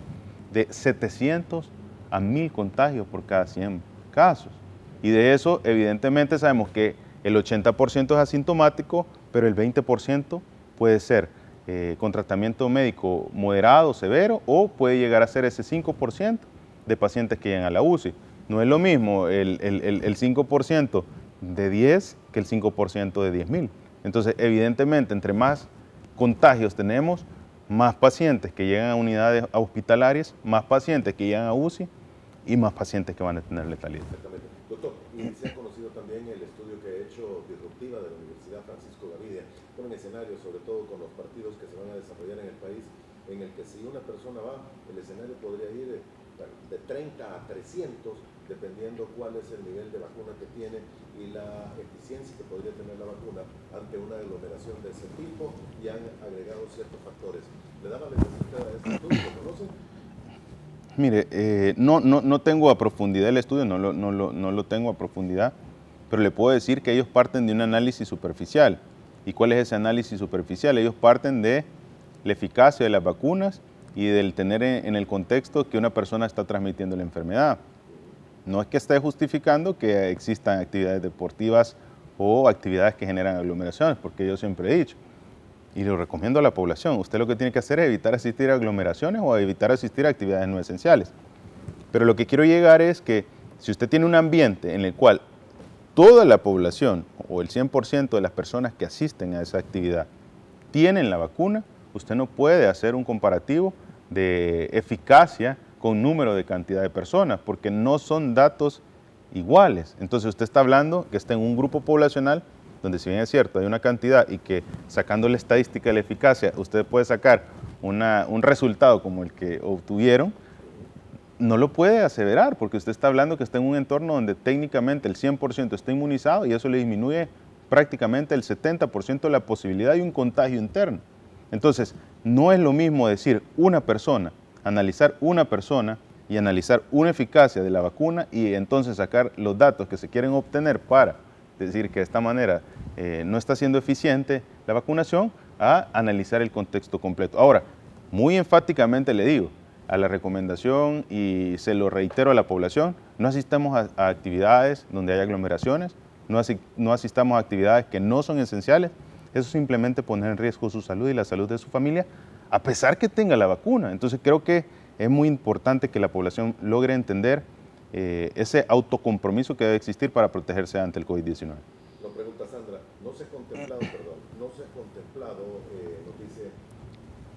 de 700 a 1000 contagios por cada 100 casos. Y de eso, evidentemente, sabemos que el 80% es asintomático, pero el 20% puede ser con tratamiento médico moderado, severo, o puede llegar a ser ese 5% de pacientes que llegan a la UCI. No es lo mismo el 5% de 10 que el 5% de 10.000. Entonces, evidentemente, entre más contagios tenemos, más pacientes que llegan a unidades hospitalarias, más pacientes que llegan a UCI y más pacientes que van a tener letalidad. Exactamente. Doctor, y se ha conocido también el estudio que ha hecho Disruptiva de la Universidad Francisco Gavidia, con un escenario, sobre todo con los partidos que se van a desarrollar en el país, en el que si una persona va, el escenario podría ir de 30 a 300, dependiendo cuál es el nivel de vacuna que tiene y la eficiencia que podría tener la vacuna ante una aglomeración de ese tipo, y han agregado ciertos factores. ¿Le daba la necesidad a este estudio? ¿Lo conocen? Mire, no tengo a profundidad el estudio, no lo tengo a profundidad, pero le puedo decir que ellos parten de un análisis superficial. ¿Y cuál es ese análisis superficial? Ellos parten de la eficacia de las vacunas y del tener en el contexto que una persona está transmitiendo la enfermedad. No es que esté justificando que existan actividades deportivas o actividades que generan aglomeraciones, porque yo siempre he dicho, y lo recomiendo a la población, usted lo que tiene que hacer es evitar asistir a aglomeraciones o evitar asistir a actividades no esenciales. Pero lo que quiero llegar es que si usted tiene un ambiente en el cual toda la población o el 100% de las personas que asisten a esa actividad tienen la vacuna, usted no puede hacer un comparativo de eficacia con número de cantidad de personas, porque no son datos iguales. Entonces usted está hablando que está en un grupo poblacional donde si bien es cierto, hay una cantidad y que sacando la estadística de la eficacia, usted puede sacar un resultado como el que obtuvieron, no lo puede aseverar, porque usted está hablando que está en un entorno donde técnicamente el 100% está inmunizado y eso le disminuye prácticamente el 70% de la posibilidad de un contagio interno. Entonces, no es lo mismo decir una persona, analizar una persona y analizar una eficacia de la vacuna y entonces sacar los datos que se quieren obtener para decir que de esta manera no está siendo eficiente la vacunación, a analizar el contexto completo. Ahora, muy enfáticamente le digo, a la recomendación y se lo reitero a la población, no asistamos a actividades donde hay aglomeraciones, no asistamos a actividades que no son esenciales, eso simplemente poner en riesgo su salud y la salud de su familia, a pesar que tenga la vacuna. Entonces creo que es muy importante que la población logre entender ese autocompromiso que debe existir para protegerse ante el COVID-19. Lo pregunta Sandra, no se ha contemplado, nos dice,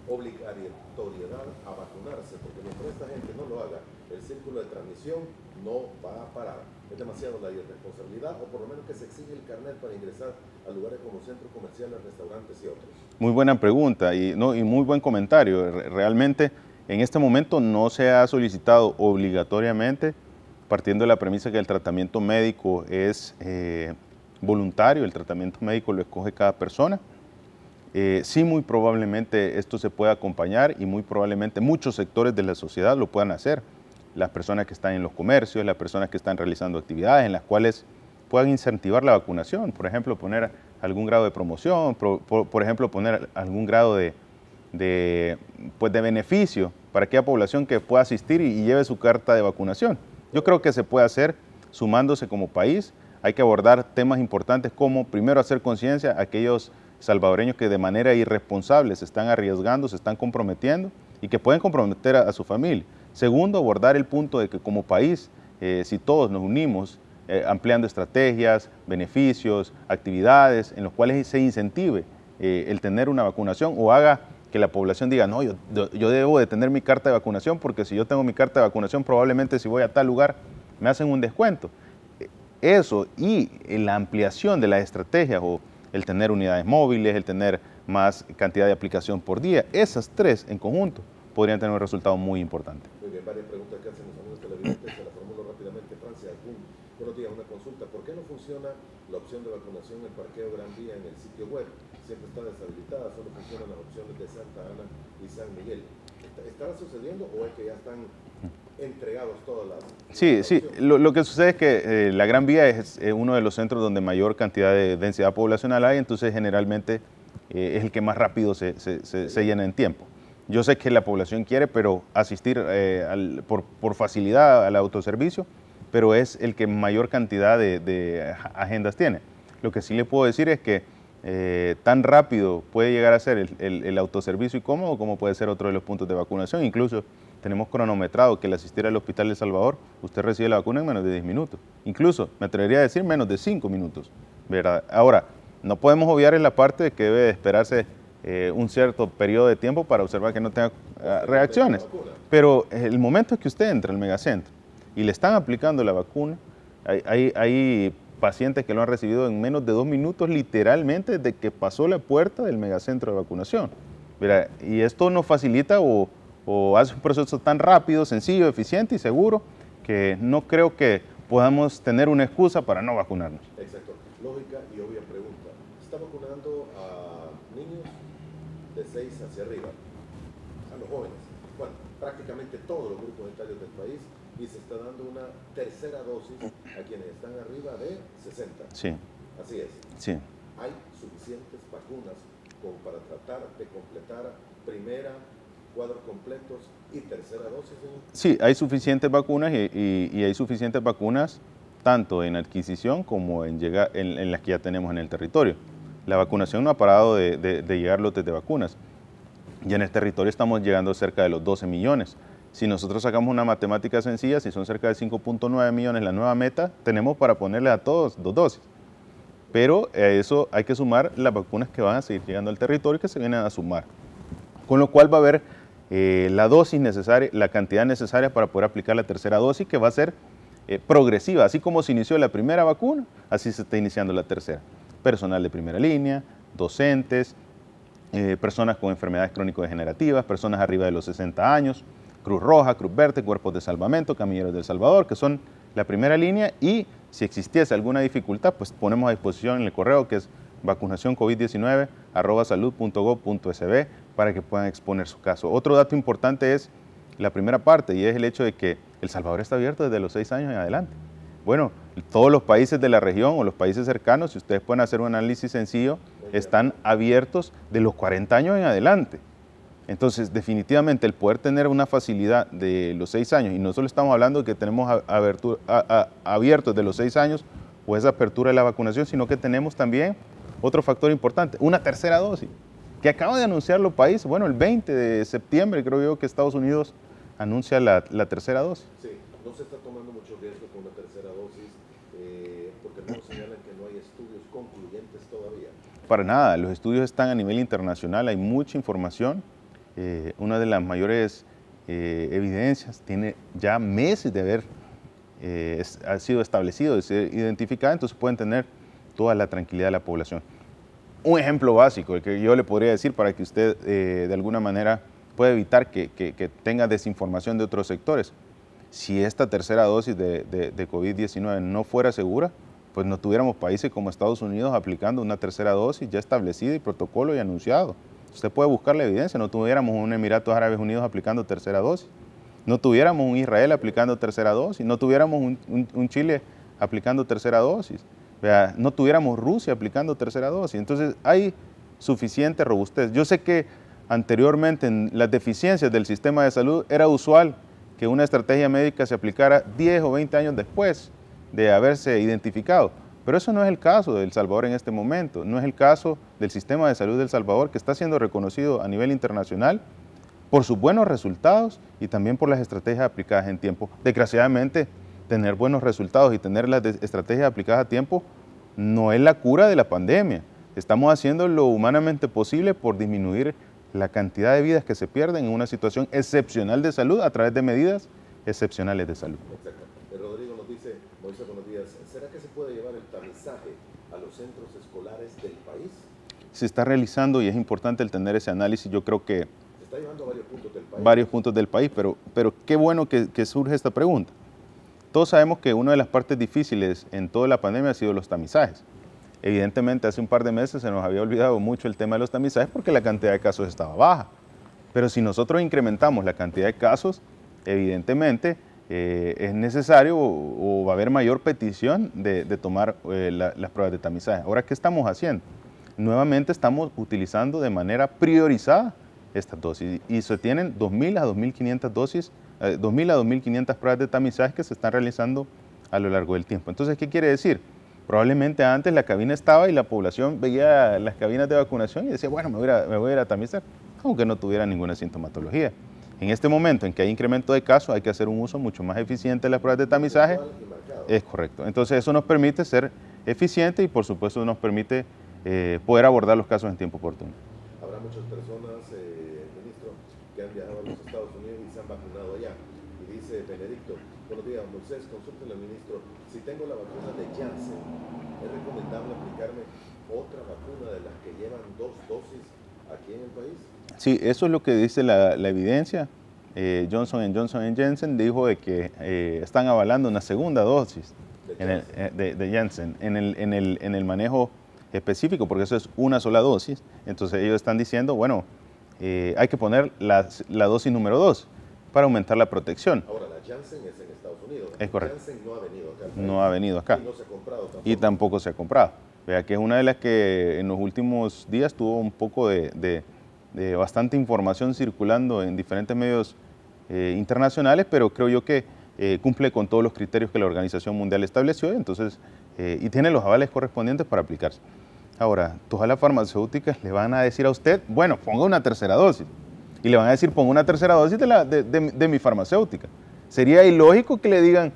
obligatoriedad a vacunarse, porque mientras esta gente no lo haga, el círculo de transmisión no va a parar. Es demasiado la irresponsabilidad, o por lo menos que se exige el carnet para ingresar a lugares como centros comerciales, restaurantes y otros. Muy buena pregunta y muy buen comentario. Realmente en este momento no se ha solicitado obligatoriamente, partiendo de la premisa que el tratamiento médico es voluntario, el tratamiento médico lo escoge cada persona. Sí, muy probablemente esto se pueda acompañar y muy probablemente muchos sectores de la sociedad lo puedan hacer. Las personas que están en los comercios, las personas que están realizando actividades en las cuales puedan incentivar la vacunación, por ejemplo, poner algún grado de promoción, por ejemplo, poner algún grado de beneficio para aquella población que pueda asistir y lleve su carta de vacunación. Yo creo que se puede hacer sumándose como país. Hay que abordar temas importantes como, primero, hacer conciencia a aquellos salvadoreños que de manera irresponsable se están arriesgando, se están comprometiendo y que pueden comprometer a su familia. Segundo, abordar el punto de que como país, si todos nos unimos, ampliando estrategias, beneficios, actividades en los cuales se incentive el tener una vacunación o haga que la población diga, no, yo debo de tener mi carta de vacunación porque si yo tengo mi carta de vacunación probablemente si voy a tal lugar me hacen un descuento. Eso y la ampliación de las estrategias o el tener unidades móviles, el tener más cantidad de aplicación por día, esas tres en conjunto podrían tener un resultado muy importante. Muy bien, varias preguntas que hacen los amigos televidentes, se las formulo rápidamente. Francia, buenos días, una consulta. ¿Por qué no funciona la opción de vacunación en Parqueo Gran Vía en el sitio web? Siempre está deshabilitada, solo funcionan las opciones de Santa Ana y San Miguel. ¿Estará sucediendo o es que ya están entregados todas las... Sí, lo que sucede es que la Gran Vía es uno de los centros donde mayor cantidad de densidad poblacional hay, entonces generalmente es el que más rápido se llena en tiempo. Yo sé que la población quiere, pero asistir por facilidad al autoservicio, pero es el que mayor cantidad de agendas tiene. Lo que sí le puedo decir es que tan rápido puede llegar a ser el autoservicio y cómodo como puede ser otro de los puntos de vacunación. Incluso tenemos cronometrado que al asistir al Hospital de El Salvador, usted recibe la vacuna en menos de 10 minutos. Incluso, me atrevería a decir, menos de 5 minutos. ¿Verdad? Ahora, no podemos obviar en la parte de que debe de esperarse un cierto periodo de tiempo para observar que no tenga reacciones. Pero el momento que usted entra al megacentro y le están aplicando la vacuna, hay pacientes que lo han recibido en menos de 2 minutos, literalmente, desde que pasó la puerta del megacentro de vacunación. ¿Verdad? Y esto nos facilita o hace un proceso tan rápido, sencillo, eficiente y seguro que no creo que podamos tener una excusa para no vacunarnos. Exacto. Lógica y obvia pregunta. ¿Se está vacunando a niños de 6 hacia arriba? A los jóvenes. Bueno, prácticamente todos los grupos etarios del país, y se está dando una tercera dosis a quienes están arriba de 60. Sí. Así es. Sí. ¿Hay suficientes vacunas como para tratar de completar primera, cuadros completos y tercera dosis? Sí, hay suficientes vacunas y hay suficientes vacunas tanto en adquisición como en las que ya tenemos en el territorio. La vacunación no ha parado de llegar lotes de vacunas. Ya en el territorio estamos llegando cerca de los 12 millones. Si nosotros sacamos una matemática sencilla, si son cerca de 5.9 millones la nueva meta, tenemos para ponerle a todos 2 dosis. Pero a eso hay que sumar las vacunas que van a seguir llegando al territorio y que se vienen a sumar. Con lo cual va a haber la dosis necesaria, la cantidad necesaria para poder aplicar la tercera dosis, que va a ser progresiva. Así como se inició la primera vacuna, así se está iniciando la tercera. personal de primera línea, docentes, personas con enfermedades crónico-degenerativas, personas arriba de los 60 años, Cruz Roja, Cruz Verde, cuerpos de salvamento, camilleros del Salvador, que son la primera línea, y si existiese alguna dificultad, pues ponemos a disposición en el correo que es vacunacioncovid19@salud.gov.sb para que puedan exponer su caso. Otro dato importante es la primera parte, y es el hecho de que El Salvador está abierto desde los 6 años en adelante. Bueno, todos los países de la región o los países cercanos, si ustedes pueden hacer un análisis sencillo, están abiertos de los 40 años en adelante. Entonces, definitivamente, el poder tener una facilidad de los 6 años, y no solo estamos hablando de que tenemos abiertos de los 6 años o esa apertura de la vacunación, sino que tenemos también otro factor importante, una tercera dosis, que acaba de anunciar los países. Bueno, el 20 de septiembre creo yo que Estados Unidos anuncia la tercera dosis. Sí, no se está tomando mucho riesgo con la tercera dosis, porque algunos señalan que no hay estudios concluyentes todavía. Para nada, los estudios están a nivel internacional, hay mucha información. Una de las mayores evidencias tiene ya meses de haber ha sido establecido, de ser identificada, entonces pueden tener toda la tranquilidad de la población. Un ejemplo básico, el que yo le podría decir para que usted de alguna manera pueda evitar que tenga desinformación de otros sectores. Si esta tercera dosis de COVID-19 no fuera segura, pues no tuviéramos países como Estados Unidos aplicando una tercera dosis ya establecida y protocolo y anunciado. Usted puede buscar la evidencia, no tuviéramos un Emiratos Árabes Unidos aplicando tercera dosis, no tuviéramos un Israel aplicando tercera dosis, no tuviéramos un Chile aplicando tercera dosis, no tuviéramos Rusia aplicando tercera dosis. Entonces hay suficiente robustez. Yo sé que anteriormente en las deficiencias del sistema de salud era usual que una estrategia médica se aplicara 10 o 20 años después de haberse identificado. Pero eso no es el caso de El Salvador en este momento, no es el caso del sistema de salud de El Salvador, que está siendo reconocido a nivel internacional por sus buenos resultados y también por las estrategias aplicadas en tiempo. Desgraciadamente, tener buenos resultados y tener las estrategias aplicadas a tiempo no es la cura de la pandemia. Estamos haciendo lo humanamente posible por disminuir la cantidad de vidas que se pierden en una situación excepcional de salud a través de medidas excepcionales de salud. Exacto. Rodrigo nos dice, Moisés, buenos días, ¿será que se puede llevar el tamizaje a los centros escolares del país? Se está realizando y es importante el tener ese análisis. Yo creo que se está llevando a varios puntos del país. Varios puntos del país, pero qué bueno que surge esta pregunta. Todos sabemos que una de las partes difíciles en toda la pandemia ha sido los tamizajes. Evidentemente, hace un par de meses se nos había olvidado mucho el tema de los tamizajes porque la cantidad de casos estaba baja. Pero si nosotros incrementamos la cantidad de casos, evidentemente es necesario o va a haber mayor petición de tomar las pruebas de tamizaje. Ahora, ¿qué estamos haciendo? Nuevamente estamos utilizando de manera priorizada estas dosis y se tienen 2.000 a 2.500 dosis, 2.000 a 2.500 pruebas de tamizaje que se están realizando a lo largo del tiempo. Entonces, ¿qué quiere decir? Probablemente antes la cabina estaba y la población veía las cabinas de vacunación y decía, bueno, me voy a ir a tamizar, aunque no tuviera ninguna sintomatología. En este momento en que hay incremento de casos, hay que hacer un uso mucho más eficiente de las pruebas de tamizaje. Es correcto. Entonces, eso nos permite ser eficiente y, por supuesto, nos permite poder abordar los casos en tiempo oportuno. Habrá muchas personas, ministro, que han viajado a los Estados Unidos y se han vacunado allá. Y dice Benedicto, buenos días, Moisés, consúltenle al ministro, si tengo la vacuna de Janssen, ¿es recomendable aplicarme otra vacuna de las que llevan 2 dosis aquí en el país? Sí, eso es lo que dice la evidencia. Johnson & Janssen dijo de que están avalando una segunda dosis de Janssen en el manejo específico, porque eso es una sola dosis. Entonces ellos están diciendo, bueno, hay que poner la dosis número 2 para aumentar la protección. Ahora, la Janssen es en Estados Unidos. Es correcto. Janssen no ha venido acá. No ha venido acá. Y no se ha comprado tampoco. Y tampoco se ha comprado. Vea que es una de las que en los últimos días tuvo un poco de bastante información circulando en diferentes medios internacionales, pero creo yo que cumple con todos los criterios que la Organización Mundial estableció, entonces, y tiene los avales correspondientes para aplicarse. Ahora, todas las farmacéuticas le van a decir a usted, bueno, ponga una tercera dosis, y le van a decir, ponga una tercera dosis de mi farmacéutica. Sería ilógico que le digan,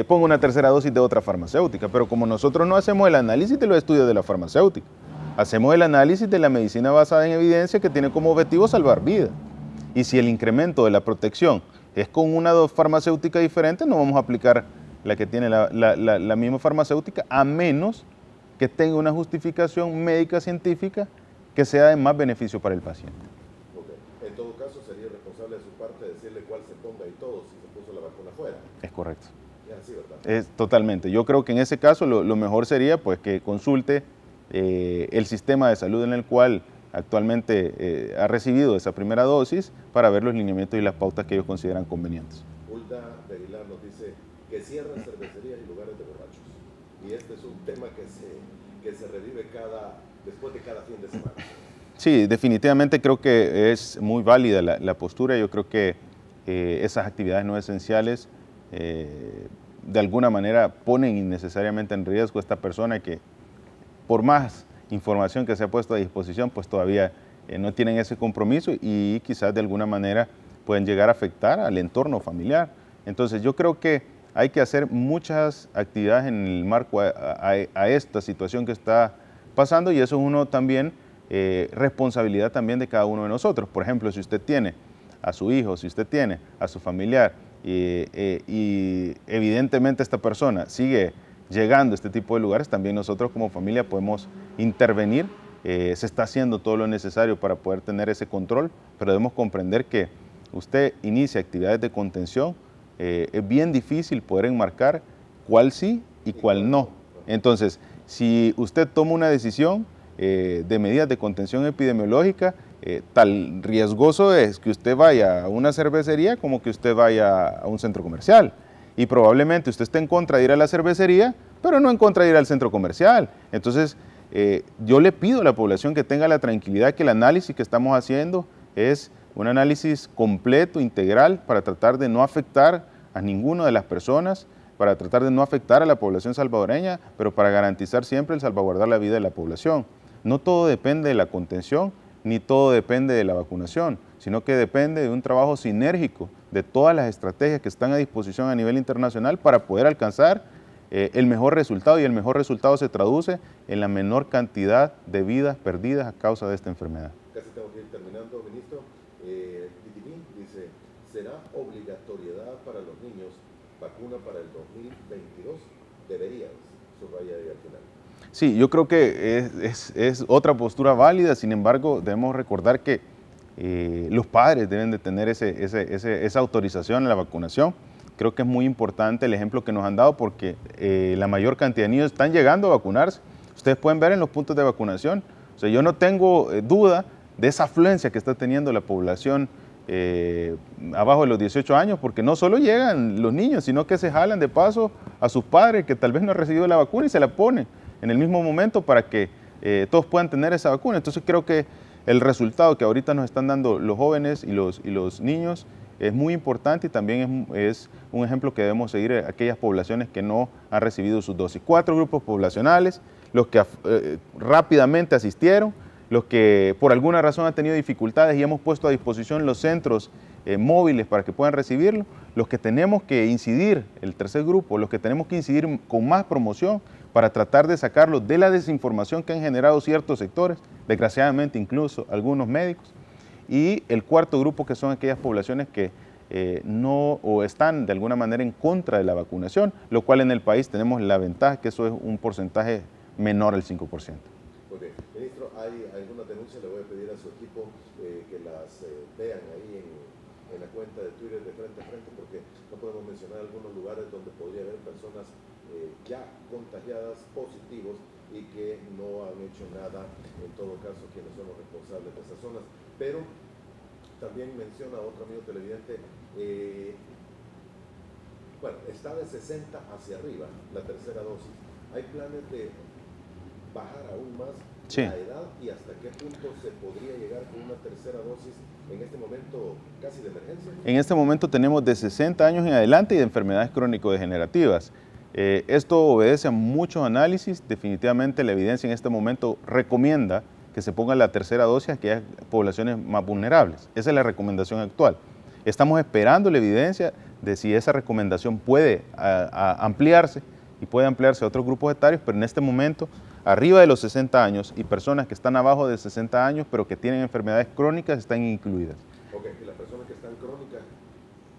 ponga una tercera dosis de otra farmacéutica, pero como nosotros no hacemos el análisis de los estudios de la farmacéutica, hacemos el análisis de la medicina basada en evidencia que tiene como objetivo salvar vidas. Y si el incremento de la protección es con una farmacéutica diferente, no vamos a aplicar la que tiene la misma farmacéutica, a menos que tenga una justificación médica científica que sea de más beneficio para el paciente. Okay. En todo caso, sería responsable de su parte decirle cuál se ponga y todo si se puso la vacuna fuera. Es correcto. Es así, ¿verdad? Es totalmente. Yo creo que en ese caso lo mejor sería pues que consulte el sistema de salud en el cual actualmente ha recibido esa primera dosis para ver los lineamientos y las pautas que ellos consideran convenientes. Hulda de Aguilar nos dice que cierran cervecerías y lugares de borrachos. Y este es un tema que se revive después de cada fin de semana. Sí, definitivamente creo que es muy válida la postura. Yo creo que esas actividades no esenciales de alguna manera ponen innecesariamente en riesgo a esta persona que por más información que se ha puesto a disposición, pues todavía no tienen ese compromiso y quizás de alguna manera pueden llegar a afectar al entorno familiar. Entonces yo creo que hay que hacer muchas actividades en el marco a esta situación que está pasando y eso es uno también, responsabilidad también de cada uno de nosotros. Por ejemplo, si usted tiene a su hijo, si usted tiene a su familiar y evidentemente esta persona sigue llegando a este tipo de lugares, también nosotros como familia podemos intervenir. Se está haciendo todo lo necesario para poder tener ese control, pero debemos comprender que usted inicia actividades de contención, es bien difícil poder enmarcar cuál sí y cuál no. Entonces, si usted toma una decisión de medidas de contención epidemiológica, tal riesgoso es que usted vaya a una cervecería como que usted vaya a un centro comercial. Y probablemente usted esté en contra de ir a la cervecería, pero no en contra de ir al centro comercial. Entonces, yo le pido a la población que tenga la tranquilidad que el análisis que estamos haciendo es un análisis completo, integral, para tratar de no afectar a ninguna de las personas, para tratar de no afectar a la población salvadoreña, pero para garantizar siempre el salvaguardar la vida de la población. No todo depende de la contención, ni todo depende de la vacunación, sino que depende de un trabajo sinérgico de todas las estrategias que están a disposición a nivel internacional para poder alcanzar el mejor resultado, y el mejor resultado se traduce en la menor cantidad de vidas perdidas a causa de esta enfermedad. Casi tengo que ir terminando, ministro. Dice, ¿será obligatoriedad para los niños vacuna para el 2022? Deberían, subraya ahí al final. Sí, yo creo que es otra postura válida, sin embargo, debemos recordar que los padres deben de tener esa autorización a la vacunación. Creo que es muy importante el ejemplo que nos han dado porque la mayor cantidad de niños están llegando a vacunarse. Ustedes pueden ver en los puntos de vacunación. O sea, yo no tengo duda de esa afluencia que está teniendo la población abajo de los 18 años, porque no solo llegan los niños, sino que se jalan de paso a sus padres que tal vez no han recibido la vacuna y se la ponen en el mismo momento para que todos puedan tener esa vacuna. Entonces creo que el resultado que ahorita nos están dando los jóvenes y los niños es muy importante y también es un ejemplo que debemos seguir a aquellas poblaciones que no han recibido sus dosis. 4 grupos poblacionales, los que rápidamente asistieron, los que por alguna razón han tenido dificultades y hemos puesto a disposición los centros móviles para que puedan recibirlo, los que tenemos que incidir, el tercer grupo, los que tenemos que incidir con más promoción para tratar de sacarlos de la desinformación que han generado ciertos sectores, desgraciadamente incluso algunos médicos, y el cuarto grupo que son aquellas poblaciones que no o están de alguna manera en contra de la vacunación, lo cual en el país tenemos la ventaja que eso es un porcentaje menor al 5%. Muy bien. Ministro, ¿hay alguna denuncia? Le voy a pedir a su equipo que las vean ahí en la cuenta de Twitter de Frente a Frente, porque no podemos mencionar algunos lugares donde podría haber personas ya contagiadas, positivos, y que no han hecho nada, en todo caso, quienes son los responsables de esas zonas. Pero también menciona otro amigo televidente, bueno, está de 60 hacia arriba la tercera dosis. ¿Hay planes de bajar aún más la edad y hasta qué punto se podría llegar con una tercera dosis en este momento casi de emergencia? En este momento tenemos de 60 años en adelante y de enfermedades crónico-degenerativas. Esto obedece a muchos análisis. Definitivamente la evidencia en este momento recomienda que se ponga la tercera dosis a aquellas poblaciones más vulnerables. Esa es la recomendación actual. Estamos esperando la evidencia de si esa recomendación puede ampliarse y puede ampliarse a otros grupos etarios, pero en este momento arriba de los 60 años y personas que están abajo de 60 años pero que tienen enfermedades crónicas están incluidas. Ok, y las personas que están crónicas,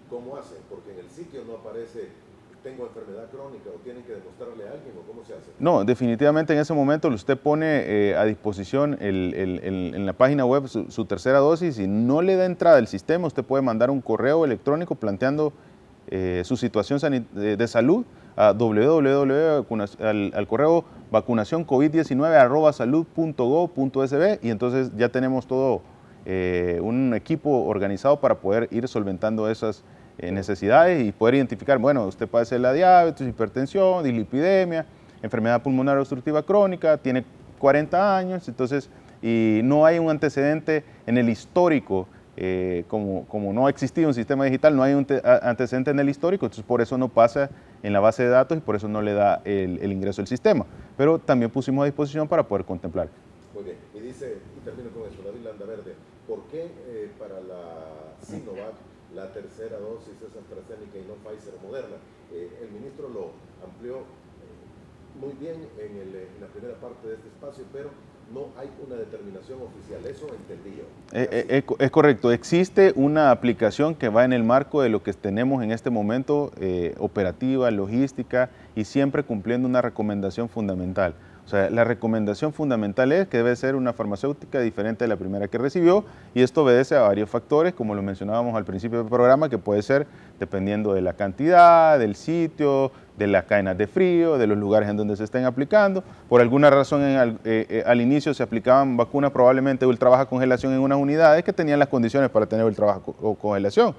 ¿cómo hacen? Porque en el sitio no aparece tengo enfermedad crónica o tienen que demostrarle a alguien o cómo se hace? No, definitivamente en ese momento usted pone a disposición en la página web su tercera dosis y no le da entrada al sistema, usted puede mandar un correo electrónico planteando su situación de salud a al correo vacunacioncovid19@salud.gov.sb y entonces ya tenemos todo un equipo organizado para poder ir solventando esas necesidades y poder identificar, bueno, usted padece la diabetes, hipertensión, dislipidemia, enfermedad pulmonar obstructiva crónica, tiene 40 años, entonces, y no hay un antecedente en el histórico, como no ha existido un sistema digital, no hay un antecedente en el histórico, entonces por eso no pasa en la base de datos y por eso no le da el ingreso al sistema. Pero también pusimos a disposición para poder contemplar. Muy bien, y dice, y termino con eso, David Landaverde, ¿por qué para la Sinovac la tercera dosis es AstraZeneca y no Pfizer o Moderna? El ministro lo amplió muy bien en la primera parte de este espacio, pero no hay una determinación oficial, eso entendí yo. Es correcto, existe una aplicación que va en el marco de lo que tenemos en este momento, operativa, logística y siempre cumpliendo una recomendación fundamental. O sea, la recomendación fundamental es que debe ser una farmacéutica diferente de la primera que recibió y esto obedece a varios factores, como lo mencionábamos al principio del programa, que puede ser dependiendo de la cantidad, del sitio, de las cadenas de frío, de los lugares en donde se estén aplicando. Por alguna razón al inicio se aplicaban vacunas probablemente ultra baja congelación en unas unidades que tenían las condiciones para tener ultra baja congelación,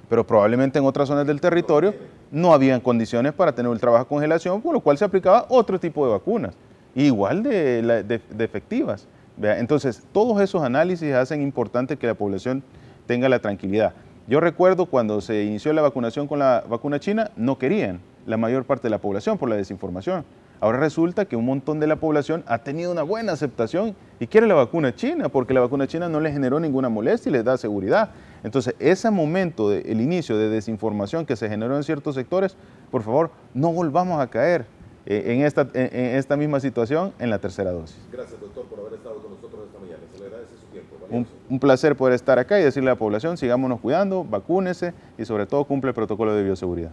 pero probablemente en otras zonas del territorio no habían condiciones para tener ultra baja congelación, por lo cual se aplicaba otro tipo de vacunas, igual de efectivas. Entonces, todos esos análisis hacen importante que la población tenga la tranquilidad. Yo recuerdo cuando se inició la vacunación con la vacuna china, no querían la mayor parte de la población por la desinformación. Ahora resulta que un montón de la población ha tenido una buena aceptación y quiere la vacuna china porque la vacuna china no les generó ninguna molestia y les da seguridad. Entonces, ese momento, el inicio de desinformación que se generó en ciertos sectores, por favor, no volvamos a caer en esta misma situación en la tercera dosis. Gracias, doctor, por haber estado con nosotros esta mañana. Se le agradece su tiempo. Un placer poder estar acá y decirle a la población, sigámonos cuidando, vacúnese y sobre todo cumple el protocolo de bioseguridad.